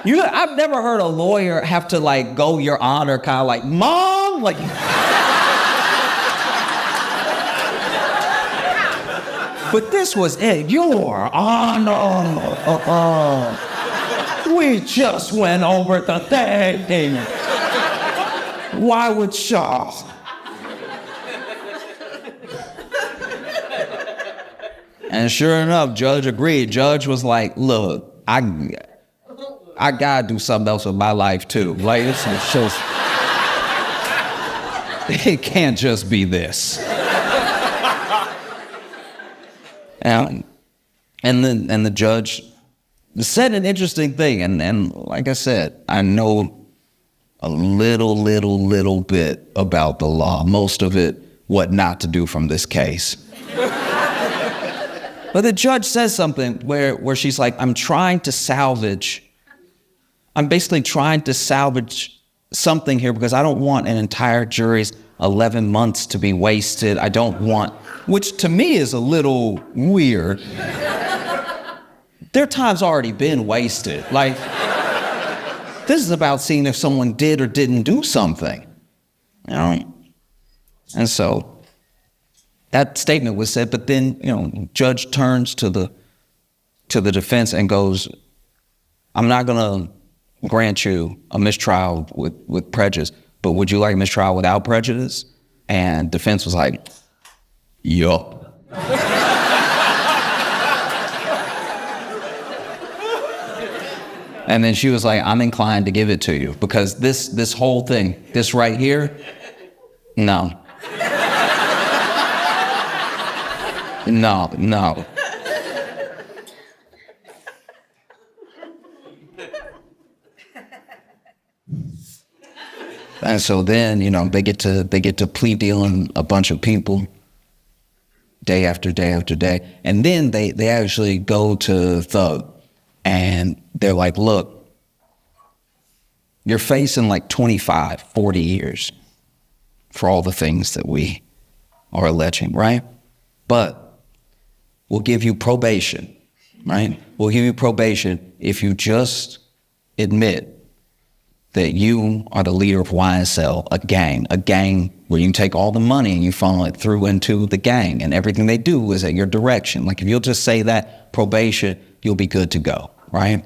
I've never heard a lawyer have to like go Your Honor, kind of like, Mom, like. But this was it, Your Honor. We just went over the thing. Why would Shaw? And sure enough, Judge agreed. Judge was like, look, I gotta do something else with my life too. Like, it's just, it can't just be this. And the judge said an interesting thing, and like I said, I know a little bit about the law, most of it, what not to do from this case. But the judge says something where she's like, I'm basically trying to salvage something here, because I don't want an entire jury's 11 months to be wasted. I don't want, which to me is a little weird. Their time's already been wasted. Like, this is about seeing if someone did or didn't do something. You know? And so that statement was said, but then, you know, judge turns to the defense and goes, I'm not gonna grant you a mistrial with prejudice, but would you like a mistrial without prejudice? And defense was like, yup. And then she was like, I'm inclined to give it to you, because this whole thing, this right here, no. No. And so then, you know, they get to plea dealing a bunch of people day after day after day. And then they actually go to Thug, and they're like, look, you're facing like 25, 40 years for all the things that we are alleging, right? But we'll give you probation, right? We'll give you probation if you just admit that you are the leader of YSL, a gang where you take all the money and you funnel it through into the gang, and everything they do is at your direction. Like, if you'll just say that, probation, you'll be good to go, right?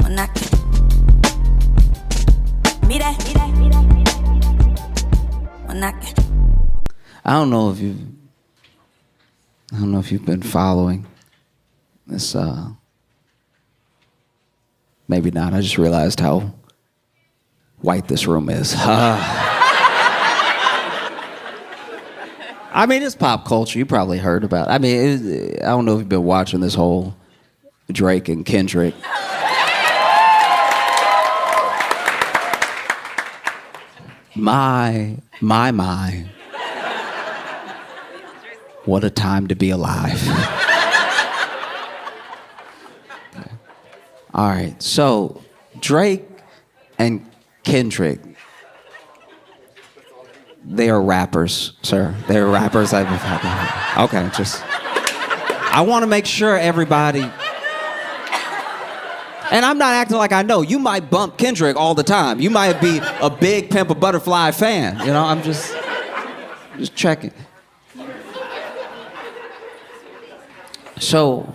when I I don't know if you've been following this. Maybe not. I just realized how white this room is. I mean, it's pop culture. You probably heard about it. I mean, I don't know if you've been watching this whole Drake and Kendrick. My. What a time to be alive. All right, so Drake and Kendrick, they are rappers, sir. They're rappers. Okay, just, I want to make sure everybody, and I'm not acting like I know. You might bump Kendrick all the time. You might be a big Pimp a Butterfly fan. You know, I'm just checking. So,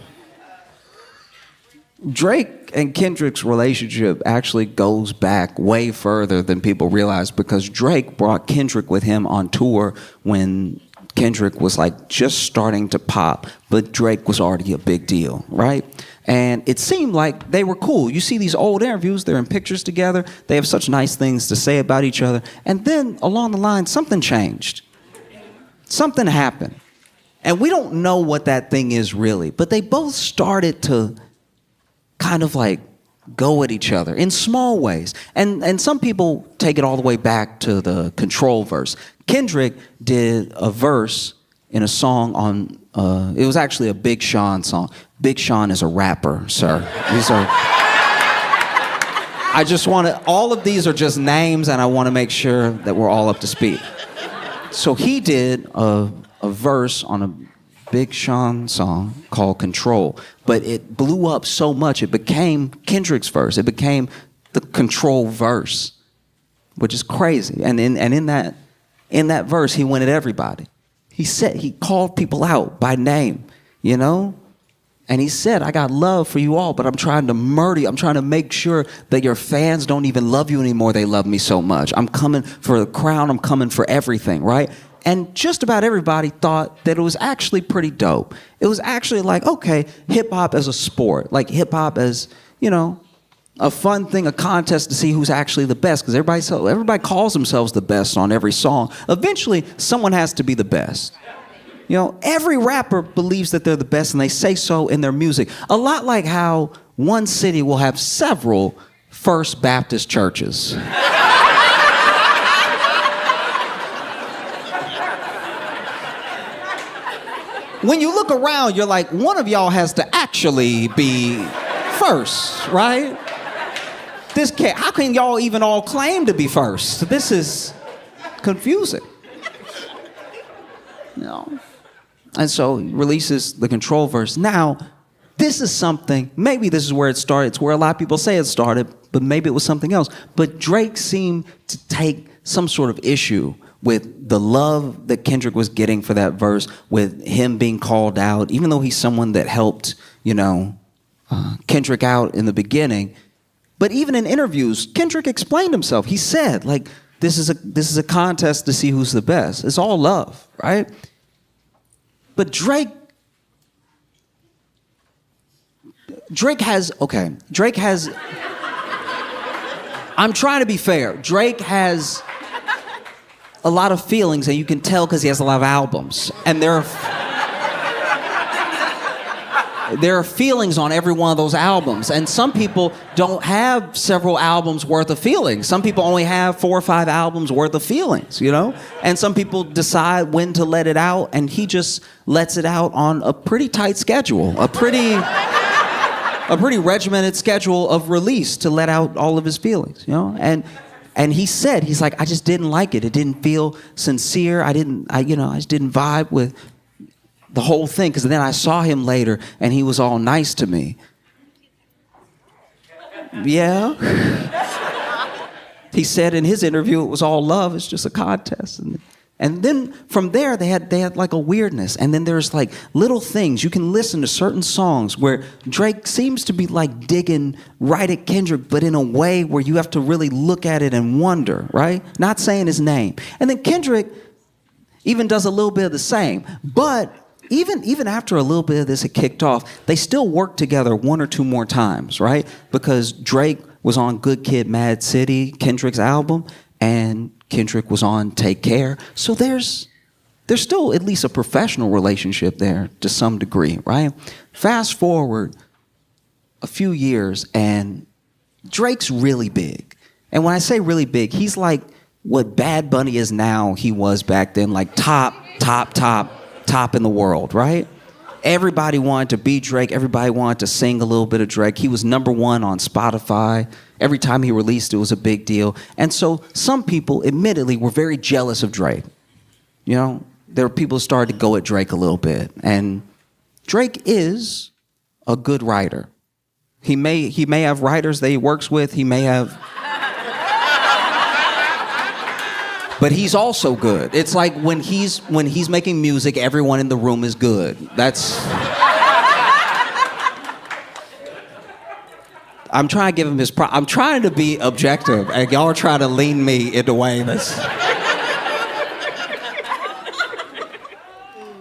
Drake and Kendrick's relationship actually goes back way further than people realize, because Drake brought Kendrick with him on tour when Kendrick was like just starting to pop, but Drake was already a big deal, right? And it seemed like they were cool. You see these old interviews, they're in pictures together, they have such nice things to say about each other, and then along the line, something changed. Something happened. And we don't know what that thing is really, but they both started to kind of like go at each other in small ways. And some people take it all the way back to the Control verse. Kendrick did a verse in a song on, it was actually a Big Sean song. Big Sean is a rapper, sir. I just want to, all of these are just names, and I want to make sure that we're all up to speed. So he did a verse on a Big Sean song called Control, but it blew up so much it became Kendrick's verse. It became the Control verse, which is crazy. And in that verse, he went at everybody. He called people out by name, you know? And he said, I got love for you all, but I'm trying to murder you. I'm trying to make sure that your fans don't even love you anymore. They love me so much. I'm coming for the crown. I'm coming for everything, right? And just about everybody thought that it was actually pretty dope. It was actually like, okay, hip-hop as a sport. Like hip-hop as, you know, a fun thing, a contest to see who's actually the best. Because everybody calls themselves the best on every song. Eventually, someone has to be the best. You know, every rapper believes that they're the best, and they say so in their music. A lot like how one city will have several First Baptist churches. When you look around, you're like, one of y'all has to actually be first, right? How can y'all even all claim to be first? This is confusing. You know? And so he releases the Control verse. Now, this is something, maybe this is where it started. It's where a lot of people say it started, but maybe it was something else. But Drake seemed to take some sort of issue with the love that Kendrick was getting for that verse, with him being called out, even though he's someone that helped, you know, Kendrick out in the beginning. But even in interviews, Kendrick explained himself. He said, like, this is a contest to see who's the best. It's all love, right? But Drake has, I'm trying to be fair. Drake has a lot of feelings, and you can tell because he has a lot of albums. And there are feelings on every one of those albums. And some people don't have several albums worth of feelings. Some people only have 4 or 5 albums worth of feelings, you know? And some people decide when to let it out, and he just lets it out on a pretty tight schedule, a pretty regimented schedule of release to let out all of his feelings, you know? And he said, he's like, I just didn't like it. It didn't feel sincere. I just didn't vibe with the whole thing. Because then I saw him later, and he was all nice to me. Yeah. He said in his interview, it was all love. It's just a contest. And then from there, they had like a weirdness. And then there's like little things. You can listen to certain songs where Drake seems to be like digging right at Kendrick, but in a way where you have to really look at it and wonder, right? Not saying his name. And then Kendrick, even does a little bit of the same. But even after a little bit of this had kicked off, they still worked together one or two more times, right? Because Drake was on Good Kid, Mad City, Kendrick's album, and Kendrick was on Take Care. So there's still at least a professional relationship there to some degree, right? Fast forward a few years, and Drake's really big. And when I say really big, he's like what Bad Bunny is now, he was back then, like top in the world, right? Everybody wanted to be Drake. Everybody wanted to sing a little bit of Drake. He was #1 on Spotify. Every time he released, it was a big deal. And so some people, admittedly, were very jealous of Drake. You know, there were people who started to go at Drake a little bit. And Drake is a good writer. He may have writers that he works with. He may have... But he's also good. It's like when he's making music, everyone in the room is good. That's... I'm trying to give him his I'm trying to be objective, and y'all are trying to lean me into way that's...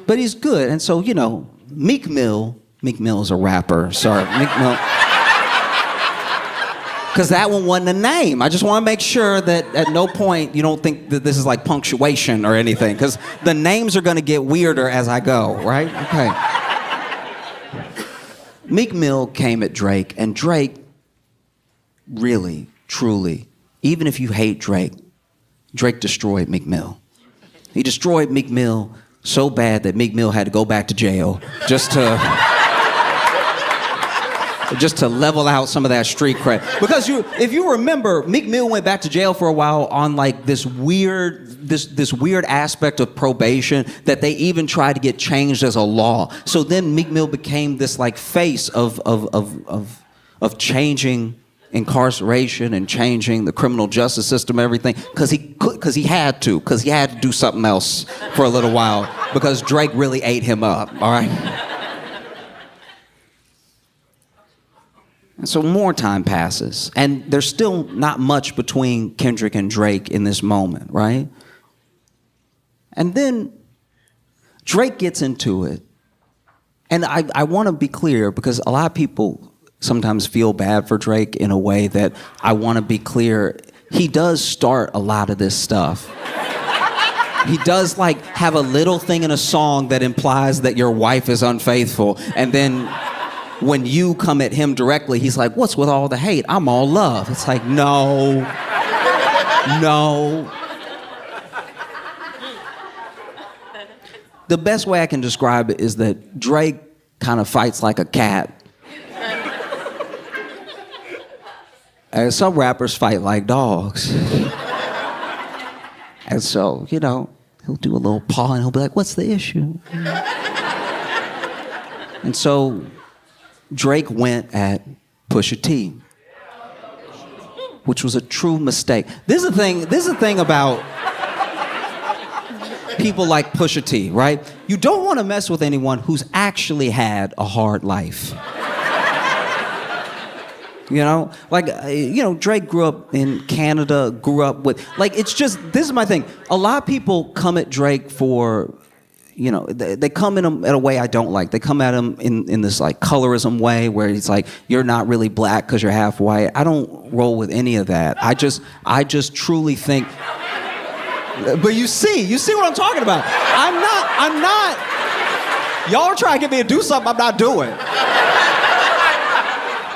But he's good, and so, you know, Meek Mill is a rapper. Sorry, Meek Mill... Because that one wasn't a name. I just want to make sure that at no point you don't think that this is like punctuation or anything. Because the names are going to get weirder as I go, right? Okay. Meek Mill came at Drake, and Drake really, truly, even if you hate Drake, Drake destroyed Meek Mill. He destroyed Meek Mill so bad that Meek Mill had to go back to jail just to level out some of that street cred. Because if you remember, Meek Mill went back to jail for a while on like this weird aspect of probation that they even tried to get changed as a law. So then Meek Mill became this like face of changing incarceration and changing the criminal justice system, everything, because he had to do something else for a little while because Drake really ate him up, all right? And so more time passes, and there's still not much between Kendrick and Drake in this moment, right? And then Drake gets into it. And I want to be clear, because a lot of people sometimes feel bad for Drake in a way that I want to be clear. He does start a lot of this stuff. He does like have a little thing in a song that implies that your wife is unfaithful, and then when you come at him directly, he's like, what's with all the hate? I'm all love. It's like, no. The best way I can describe it is that Drake kind of fights like a cat. And some rappers fight like dogs. And so, you know, he'll do a little paw and he'll be like, what's the issue? And so Drake went at Pusha T, which was a true mistake. This is the thing about people like Pusha T, right? You don't want to mess with anyone who's actually had a hard life. You know, like, you know, Drake grew up in Canada, grew up with, like, it's just, this is my thing. A lot of people come at Drake for, you know, they come in at a way I don't like. They come at him in this, like, colorism way where he's like, you're not really black because you're half white. I don't roll with any of that. I just truly think, but you see what I'm talking about. I'm not, y'all are trying to get me to do something I'm not doing.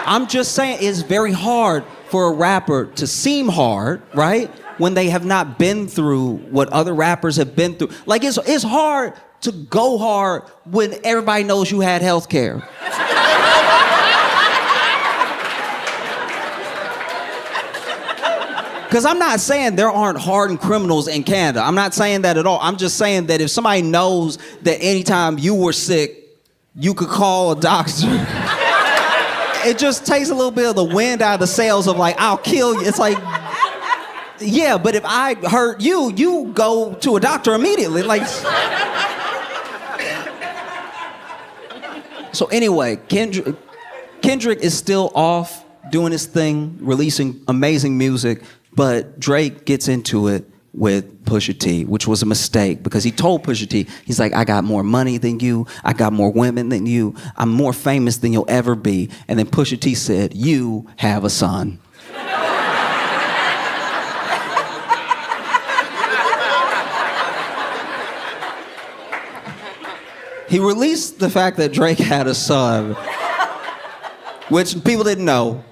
I'm just saying it's very hard for a rapper to seem hard, right? When they have not been through what other rappers have been through. Like, it's hard to go hard when everybody knows you had health care. Because I'm not saying there aren't hardened criminals in Canada. I'm not saying that at all. I'm just saying that if somebody knows that anytime you were sick, you could call a doctor. It just takes a little bit of the wind out of the sails of like, I'll kill you. It's like, yeah, but if I hurt you, you go to a doctor immediately. Like, so anyway, Kendrick is still off doing his thing, releasing amazing music, but Drake gets into it with Pusha T, which was a mistake because he told Pusha T, he's like, I got more money than you, I got more women than you, I'm more famous than you'll ever be. And then Pusha T said, you have a son. He released the fact that Drake had a son, which people didn't know,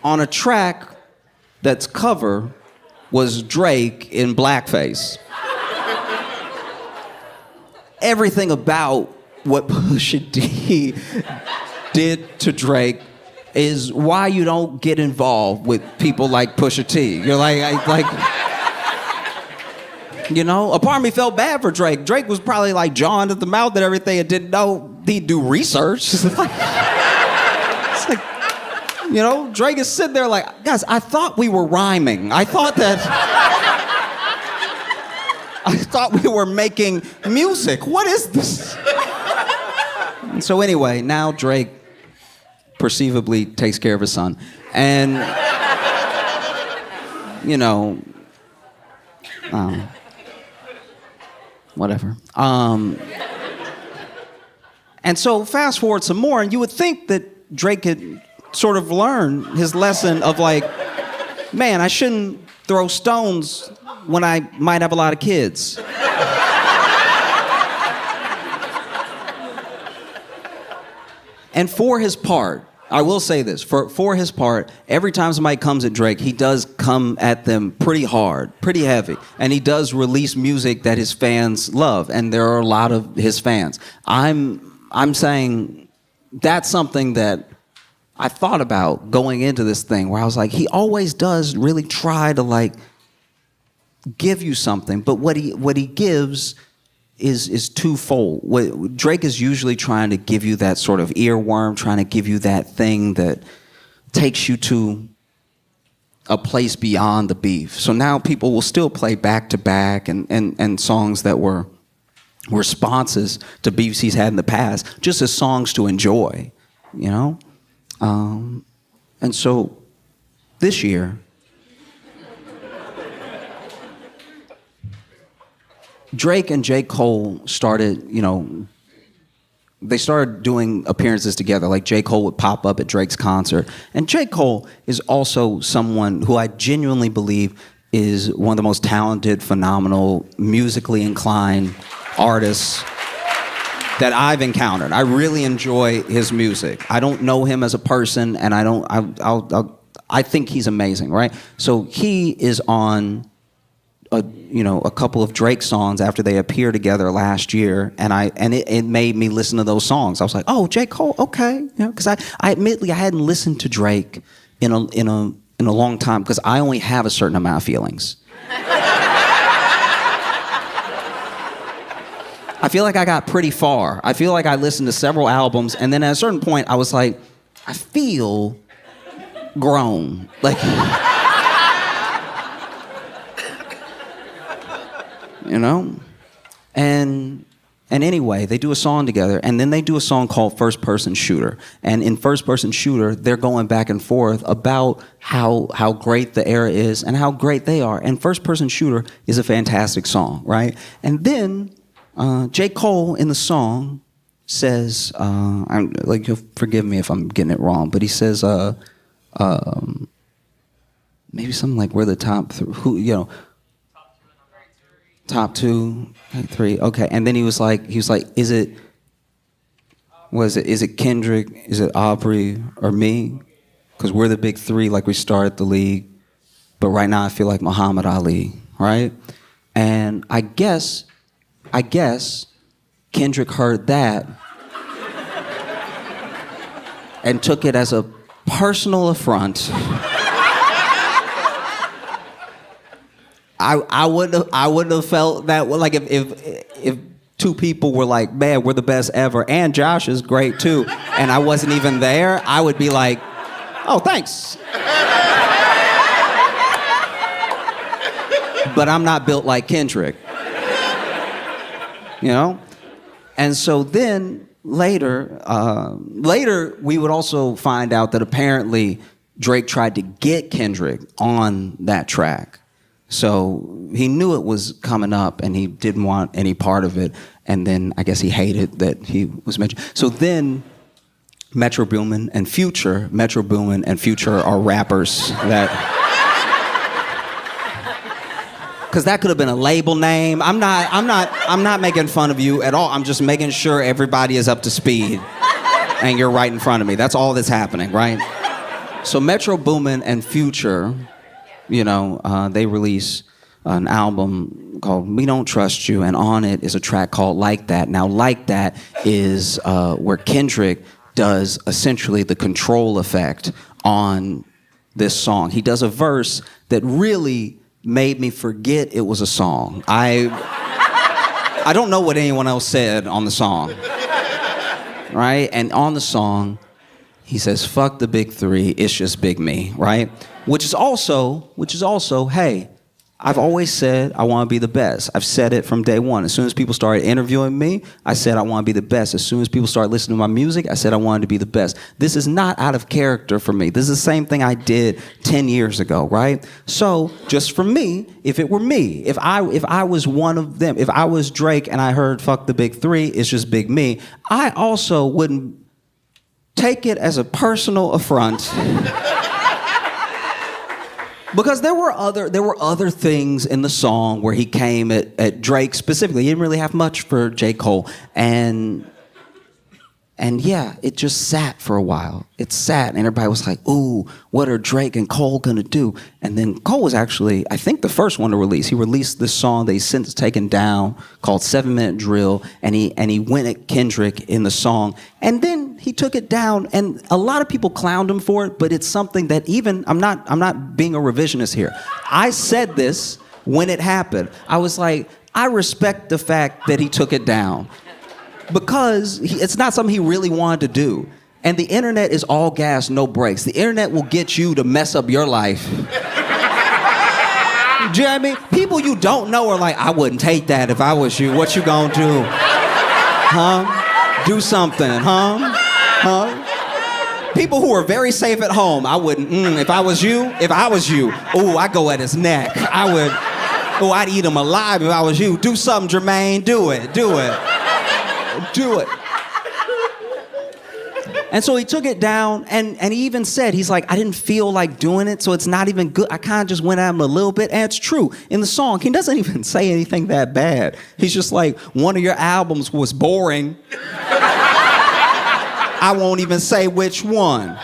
on a track that's cover was Drake in blackface. Everything about what Pusha T did to Drake is why you don't get involved with people like Pusha T. You're like, you know, a part of me felt bad for Drake. Drake was probably like John at the mouth and everything and didn't know he'd do research. It's like, you know, Drake is sitting there like, guys, I thought we were rhyming. I thought we were making music. What is this? And so anyway, now Drake perceivably takes care of his son. And, you know, whatever. And so fast forward some more, and you would think that Drake could sort of learn his lesson of like, man, I shouldn't throw stones when I might have a lot of kids. And for his part, I will say this, for his part, every time somebody comes at Drake, he does come at them pretty hard, pretty heavy. And he does release music that his fans love, and there are a lot of his fans. I'm saying that's something that I thought about going into this thing, where I was like, he always does really try to like give you something, but what he gives is twofold. What Drake is usually trying to give you that sort of earworm, trying to give you that thing that takes you to a place beyond the beef. So now people will still play back to back and songs that were responses to beefs he's had in the past, just as songs to enjoy, you know? And so this year, Drake and J. Cole started, you know, they started doing appearances together. Like J. Cole would pop up at Drake's concert. And J. Cole is also someone who I genuinely believe is one of the most talented, phenomenal, musically inclined artists that I've encountered. I really enjoy his music. I don't know him as a person, and I think he's amazing, right? So he is on a couple of Drake songs after they appeared together last year, and it made me listen to those songs. I was like, oh, J. Cole, okay, you know, because I admittedly I hadn't listened to Drake in a long time because I only have a certain amount of feelings. I feel like I got pretty far. I feel like I listened to several albums, and then at a certain point, I was like, I feel grown. Like, you know? And anyway, they do a song together, and then they do a song called First Person Shooter. And in First Person Shooter, they're going back and forth about how great the era is and how great they are. And First Person Shooter is a fantastic song, right? And then J. Cole in the song says, I'm like, you'll forgive me if I'm getting it wrong, but he says, maybe something like we're the top top two, three, okay. And then he was like, is it Kendrick, is it Aubrey, or me? Because we're the big three, like we started the league, but right now I feel like Muhammad Ali, right? And I guess Kendrick heard that and took it as a personal affront. I wouldn't have felt that way. Like if two people were like, man, we're the best ever, and Josh is great too, and I wasn't even there, I would be like, oh, thanks. But I'm not built like Kendrick. You know? And so then later we would also find out that apparently Drake tried to get Kendrick on that track. So he knew it was coming up and he didn't want any part of it. And then I guess he hated that he was mentioned. So then Metro Boomin and Future are rappers that... Because that could have been a label name. I'm not making fun of you at all. I'm just making sure everybody is up to speed. And you're right in front of me. That's all that's happening, right? So Metro Boomin and Future, they release an album called We Don't Trust You, and on it is a track called Like That. Now, Like That is where Kendrick does essentially the control effect on this song. He does a verse that really made me forget it was a song. I don't know what anyone else said on the song, right? And on the song, he says, "Fuck the big three, it's just big me," right? Which is also, hey, I've always said I want to be the best. I've said it from day one. As soon as people started interviewing me, I said I want to be the best. As soon as people started listening to my music, I said I wanted to be the best. This is not out of character for me. This is the same thing I did 10 years ago, right? So just for me, if it were me, if I was one of them, if I was Drake and I heard "fuck the big three, it's just big me," I also wouldn't take it as a personal affront. Because there were other things in the song where he came at Drake specifically. He didn't really have much for J. Cole. And yeah, it just sat for a while. It sat, and everybody was like, ooh, what are Drake and Cole gonna do? And then Cole was actually, I think, the first one to release. He released this song that he's since taken down called 7 Minute Drill, and he went at Kendrick in the song. And then he took it down, and a lot of people clowned him for it, but it's something that even, I'm not being a revisionist here. I said this when it happened. I was like, I respect the fact that he took it down. Because it's not something he really wanted to do. And the internet is all gas, no brakes. The internet will get you to mess up your life. Do you know what I mean? People you don't know are like, I wouldn't take that if I was you. What you gonna do? Huh? Do something, huh? Huh? People who are very safe at home, I wouldn't, if I was you, ooh, I'd go at his neck. I'd eat him alive if I was you. Do something, Jermaine, do it. Do it. And so he took it down, and he even said, he's like, I didn't feel like doing it, so it's not even good. I kind of just went at him a little bit, and it's true. In the song, he doesn't even say anything that bad. He's just like, one of your albums was boring. I won't even say which one.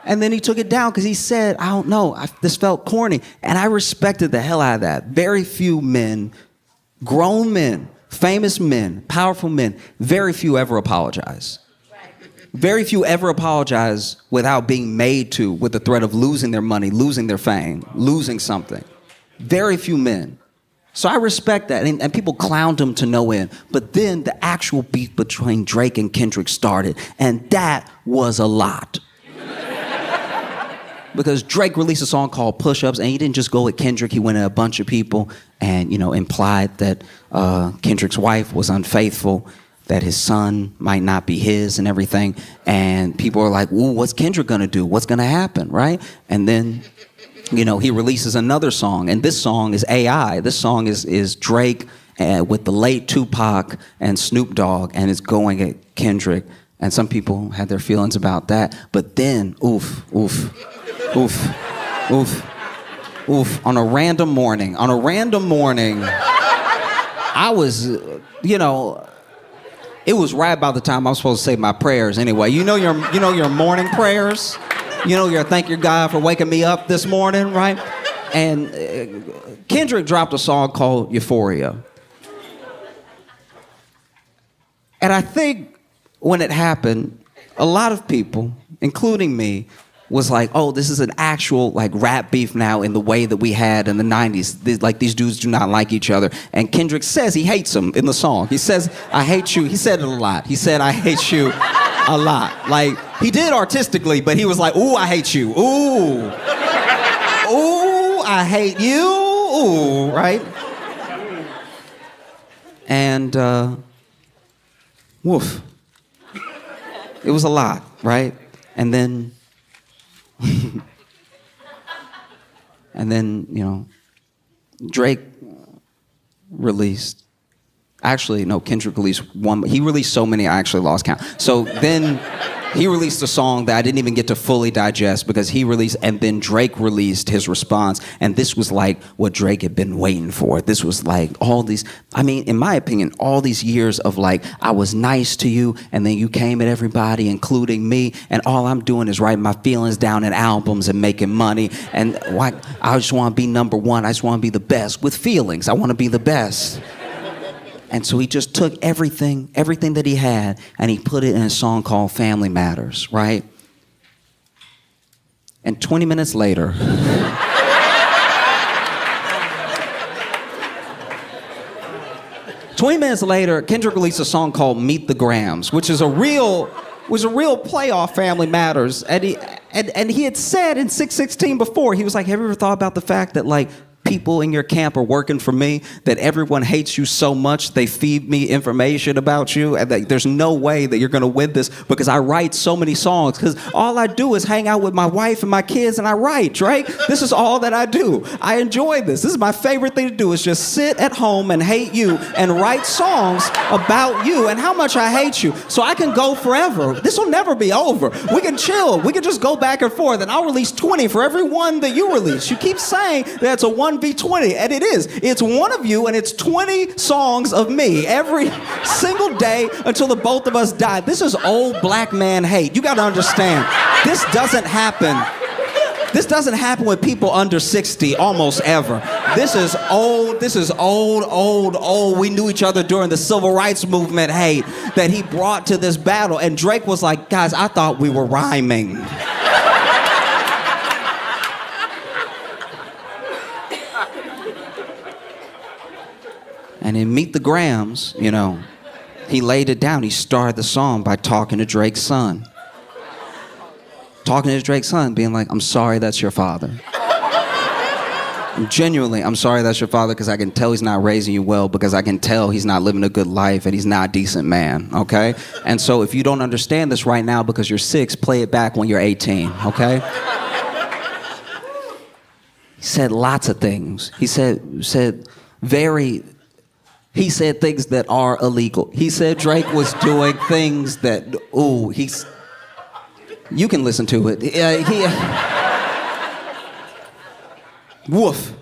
And then he took it down because he said, I don't know, this felt corny. And I respected the hell out of that. Very few men, grown men, famous men, powerful men, very few ever apologize. Very few ever apologize without being made to, with the threat of losing their money, losing their fame, losing something. Very few men. So I respect that. And people clowned him to no end. But then the actual beef between Drake and Kendrick started. And that was a lot. Because Drake released a song called Push-Ups, and he didn't just go at Kendrick, he went at a bunch of people and, implied that Kendrick's wife was unfaithful, that his son might not be his and everything. And people are like, ooh, what's Kendrick gonna do? What's gonna happen, right? And then, he releases another song, and this song is AI. This song is Drake with the late Tupac and Snoop Dogg, and it's going at Kendrick. And some people had their feelings about that. But then, oof. On a random morning, I was, it was right about the time I was supposed to say my prayers anyway. You know your morning prayers? Your thank your God for waking me up this morning, right? And Kendrick dropped a song called Euphoria. And I think when it happened, a lot of people, including me, was like, oh, this is an actual rap beef now in the way that we had in the 90s. These dudes do not like each other. And Kendrick says he hates him in the song. He says, I hate you. He said it a lot. He said, I hate you a lot. He did artistically, but he was like, ooh, I hate you. Ooh. Ooh, I hate you. Ooh, right? And, woof. It was a lot, right? And then And then, you know, Drake released, actually, no, Kendrick released one. He released so many, I actually lost count. So then he released a song that I didn't even get to fully digest because he released, and then Drake released his response. And this was like what Drake had been waiting for. This was like all these, I mean, in my opinion, all these years of like, I was nice to you, and then you came at everybody, including me, and all I'm doing is writing my feelings down in albums and making money. And why, I just want to be number one. I just want to be the best with feelings. I want to be the best. And so he just took everything that he had, and he put it in a song called Family Matters, right? And 20 minutes later, Kendrick released a song called Meet the Grams, which is a real play off Family Matters. And he had said in 616 before, he was like, have you ever thought about the fact that like people in your camp are working for me, that everyone hates you so much they feed me information about you, and that there's no way that you're gonna win this because I write so many songs, because all I do is hang out with my wife and my kids and I write, right? This is all that I do. I enjoy this. This is my favorite thing to do, is just sit at home and hate you and write songs about you and how much I hate you. So I can go forever. This will never be over. We can chill. We can just go back and forth, and I'll release 20 for every one that you release. You keep saying that it's a 1v20, and it is. It's one of you, and it's 20 songs of me every single day until the both of us die. This is old black man hate. You gotta understand. This doesn't happen. This doesn't happen with people under 60 almost ever. This is old. We knew each other during the civil rights movement hate that he brought to this battle. And Drake was like, guys, I thought we were rhyming. And in Meet the Grams, you know, he laid it down. He started the song by talking to Drake's son. Talking to Drake's son, being like, I'm sorry that's your father. Genuinely, I'm sorry that's your father, because I can tell he's not raising you well, because I can tell he's not living a good life and he's not a decent man, okay? And so if you don't understand this right now because you're 6, play it back when you're 18, okay? He said lots of things. He said things that are illegal. He said Drake was doing things that, you can listen to it. Woof.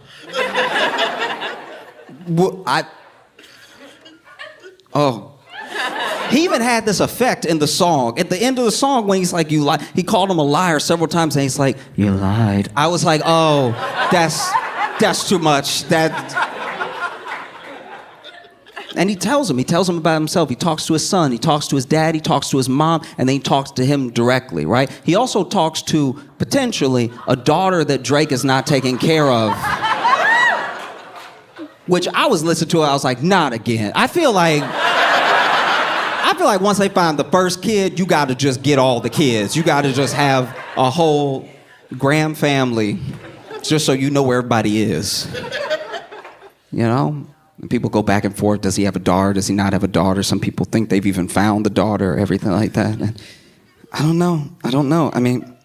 He even had this effect in the song. At the end of the song, when he's like, you lie, he called him a liar several times, and he's like, you lied. I was like, oh, that's too much. And he tells him about himself. He talks to his son, he talks to his dad, he talks to his mom, and then he talks to him directly, right? He also talks to, potentially, a daughter that Drake is not taking care of. Which I was listening to, I was like, not again. I feel like once they find the first kid, you gotta just get all the kids. You gotta just have a whole Graham family, just so you know where everybody is. You know? And people go back and forth. Does he have a daughter? Does he not have a daughter? Some people think they've even found the daughter, everything like that. And I don't know. I mean,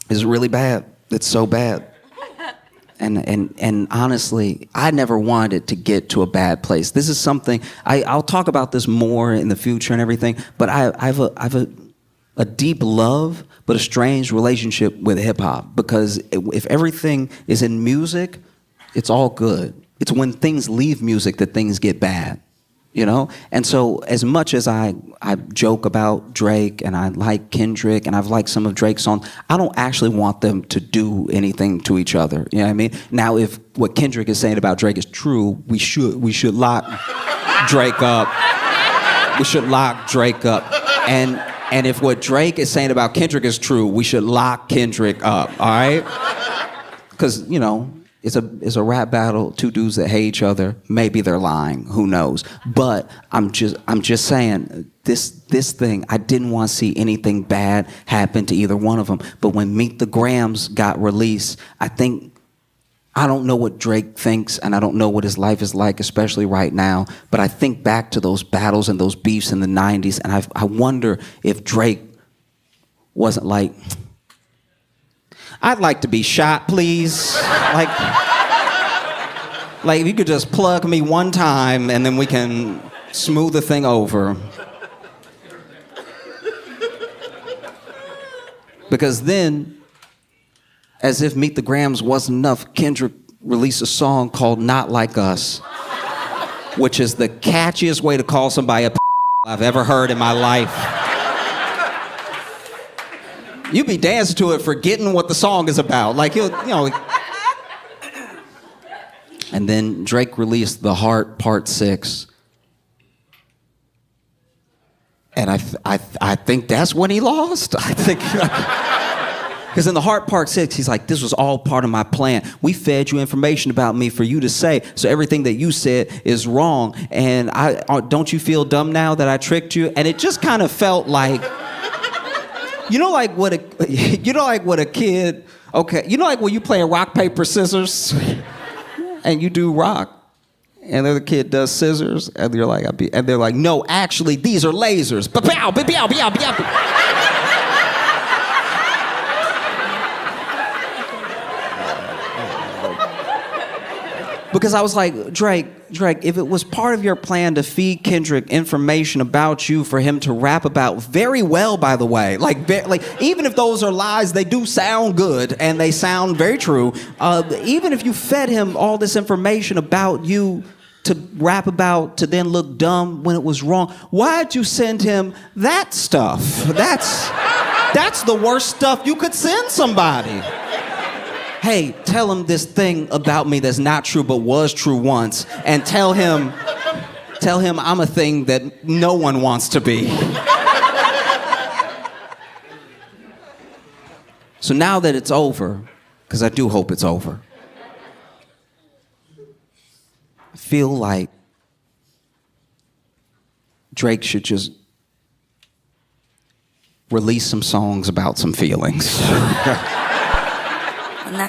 it's really bad. It's so bad. And honestly, I never wanted it to get to a bad place. This is something, I'll talk about this more in the future and everything, but I have a deep love, but a strange relationship with hip hop, because if everything is in music, it's all good. It's when things leave music that things get bad, you know? And so as much as I joke about Drake and I like Kendrick and I've liked some of Drake's songs, I don't actually want them to do anything to each other. You know what I mean? Now, if what Kendrick is saying about Drake is true, we should lock Drake up. We should lock Drake up. And if what Drake is saying about Kendrick is true, we should lock Kendrick up, all right? Because, you know, it's a rap battle, two dudes that hate each other. Maybe they're lying, who knows? But I'm just saying, this thing, I didn't want to see anything bad happen to either one of them. But when Meet the Grams got released, I don't know what Drake thinks, and I don't know what his life is like, especially right now. But I think back to those battles and those beefs in the 90s, and I wonder if Drake wasn't like, I'd like to be shot, please. Like if you could just plug me one time and then we can smooth the thing over. Because then, as if Meet the Grams wasn't enough, Kendrick released a song called Not Like Us, which is the catchiest way to call somebody a I've ever heard in my life. You be dancing to it forgetting what the song is about. Like, you know. And then Drake released The Heart Part 6. And I think that's when he lost. I think, because in The Heart Part 6, he's like, this was all part of my plan. We fed you information about me for you to say, so everything that you said is wrong. And don't you feel dumb now that I tricked you? And it just kind of felt like, you know, like what a kid, okay, you know, like when you play rock, paper, scissors, and you do rock. And the other kid does scissors, and you're like, and they're like, no, actually, these are lasers. Ba-pow, ba-pow, ba-pow, ba-pow. Because I was like, Drake, if it was part of your plan to feed Kendrick information about you for him to rap about very well, by the way, like even if those are lies, they do sound good and they sound very true. Even if you fed him all this information about you to rap about to then look dumb when it was wrong, why'd you send him that stuff? That's the worst stuff you could send somebody. Hey, tell him this thing about me that's not true but was true once, and tell him I'm a thing that no one wants to be. So now that it's over, because I do hope it's over, I feel like Drake should just release some songs about some feelings. When I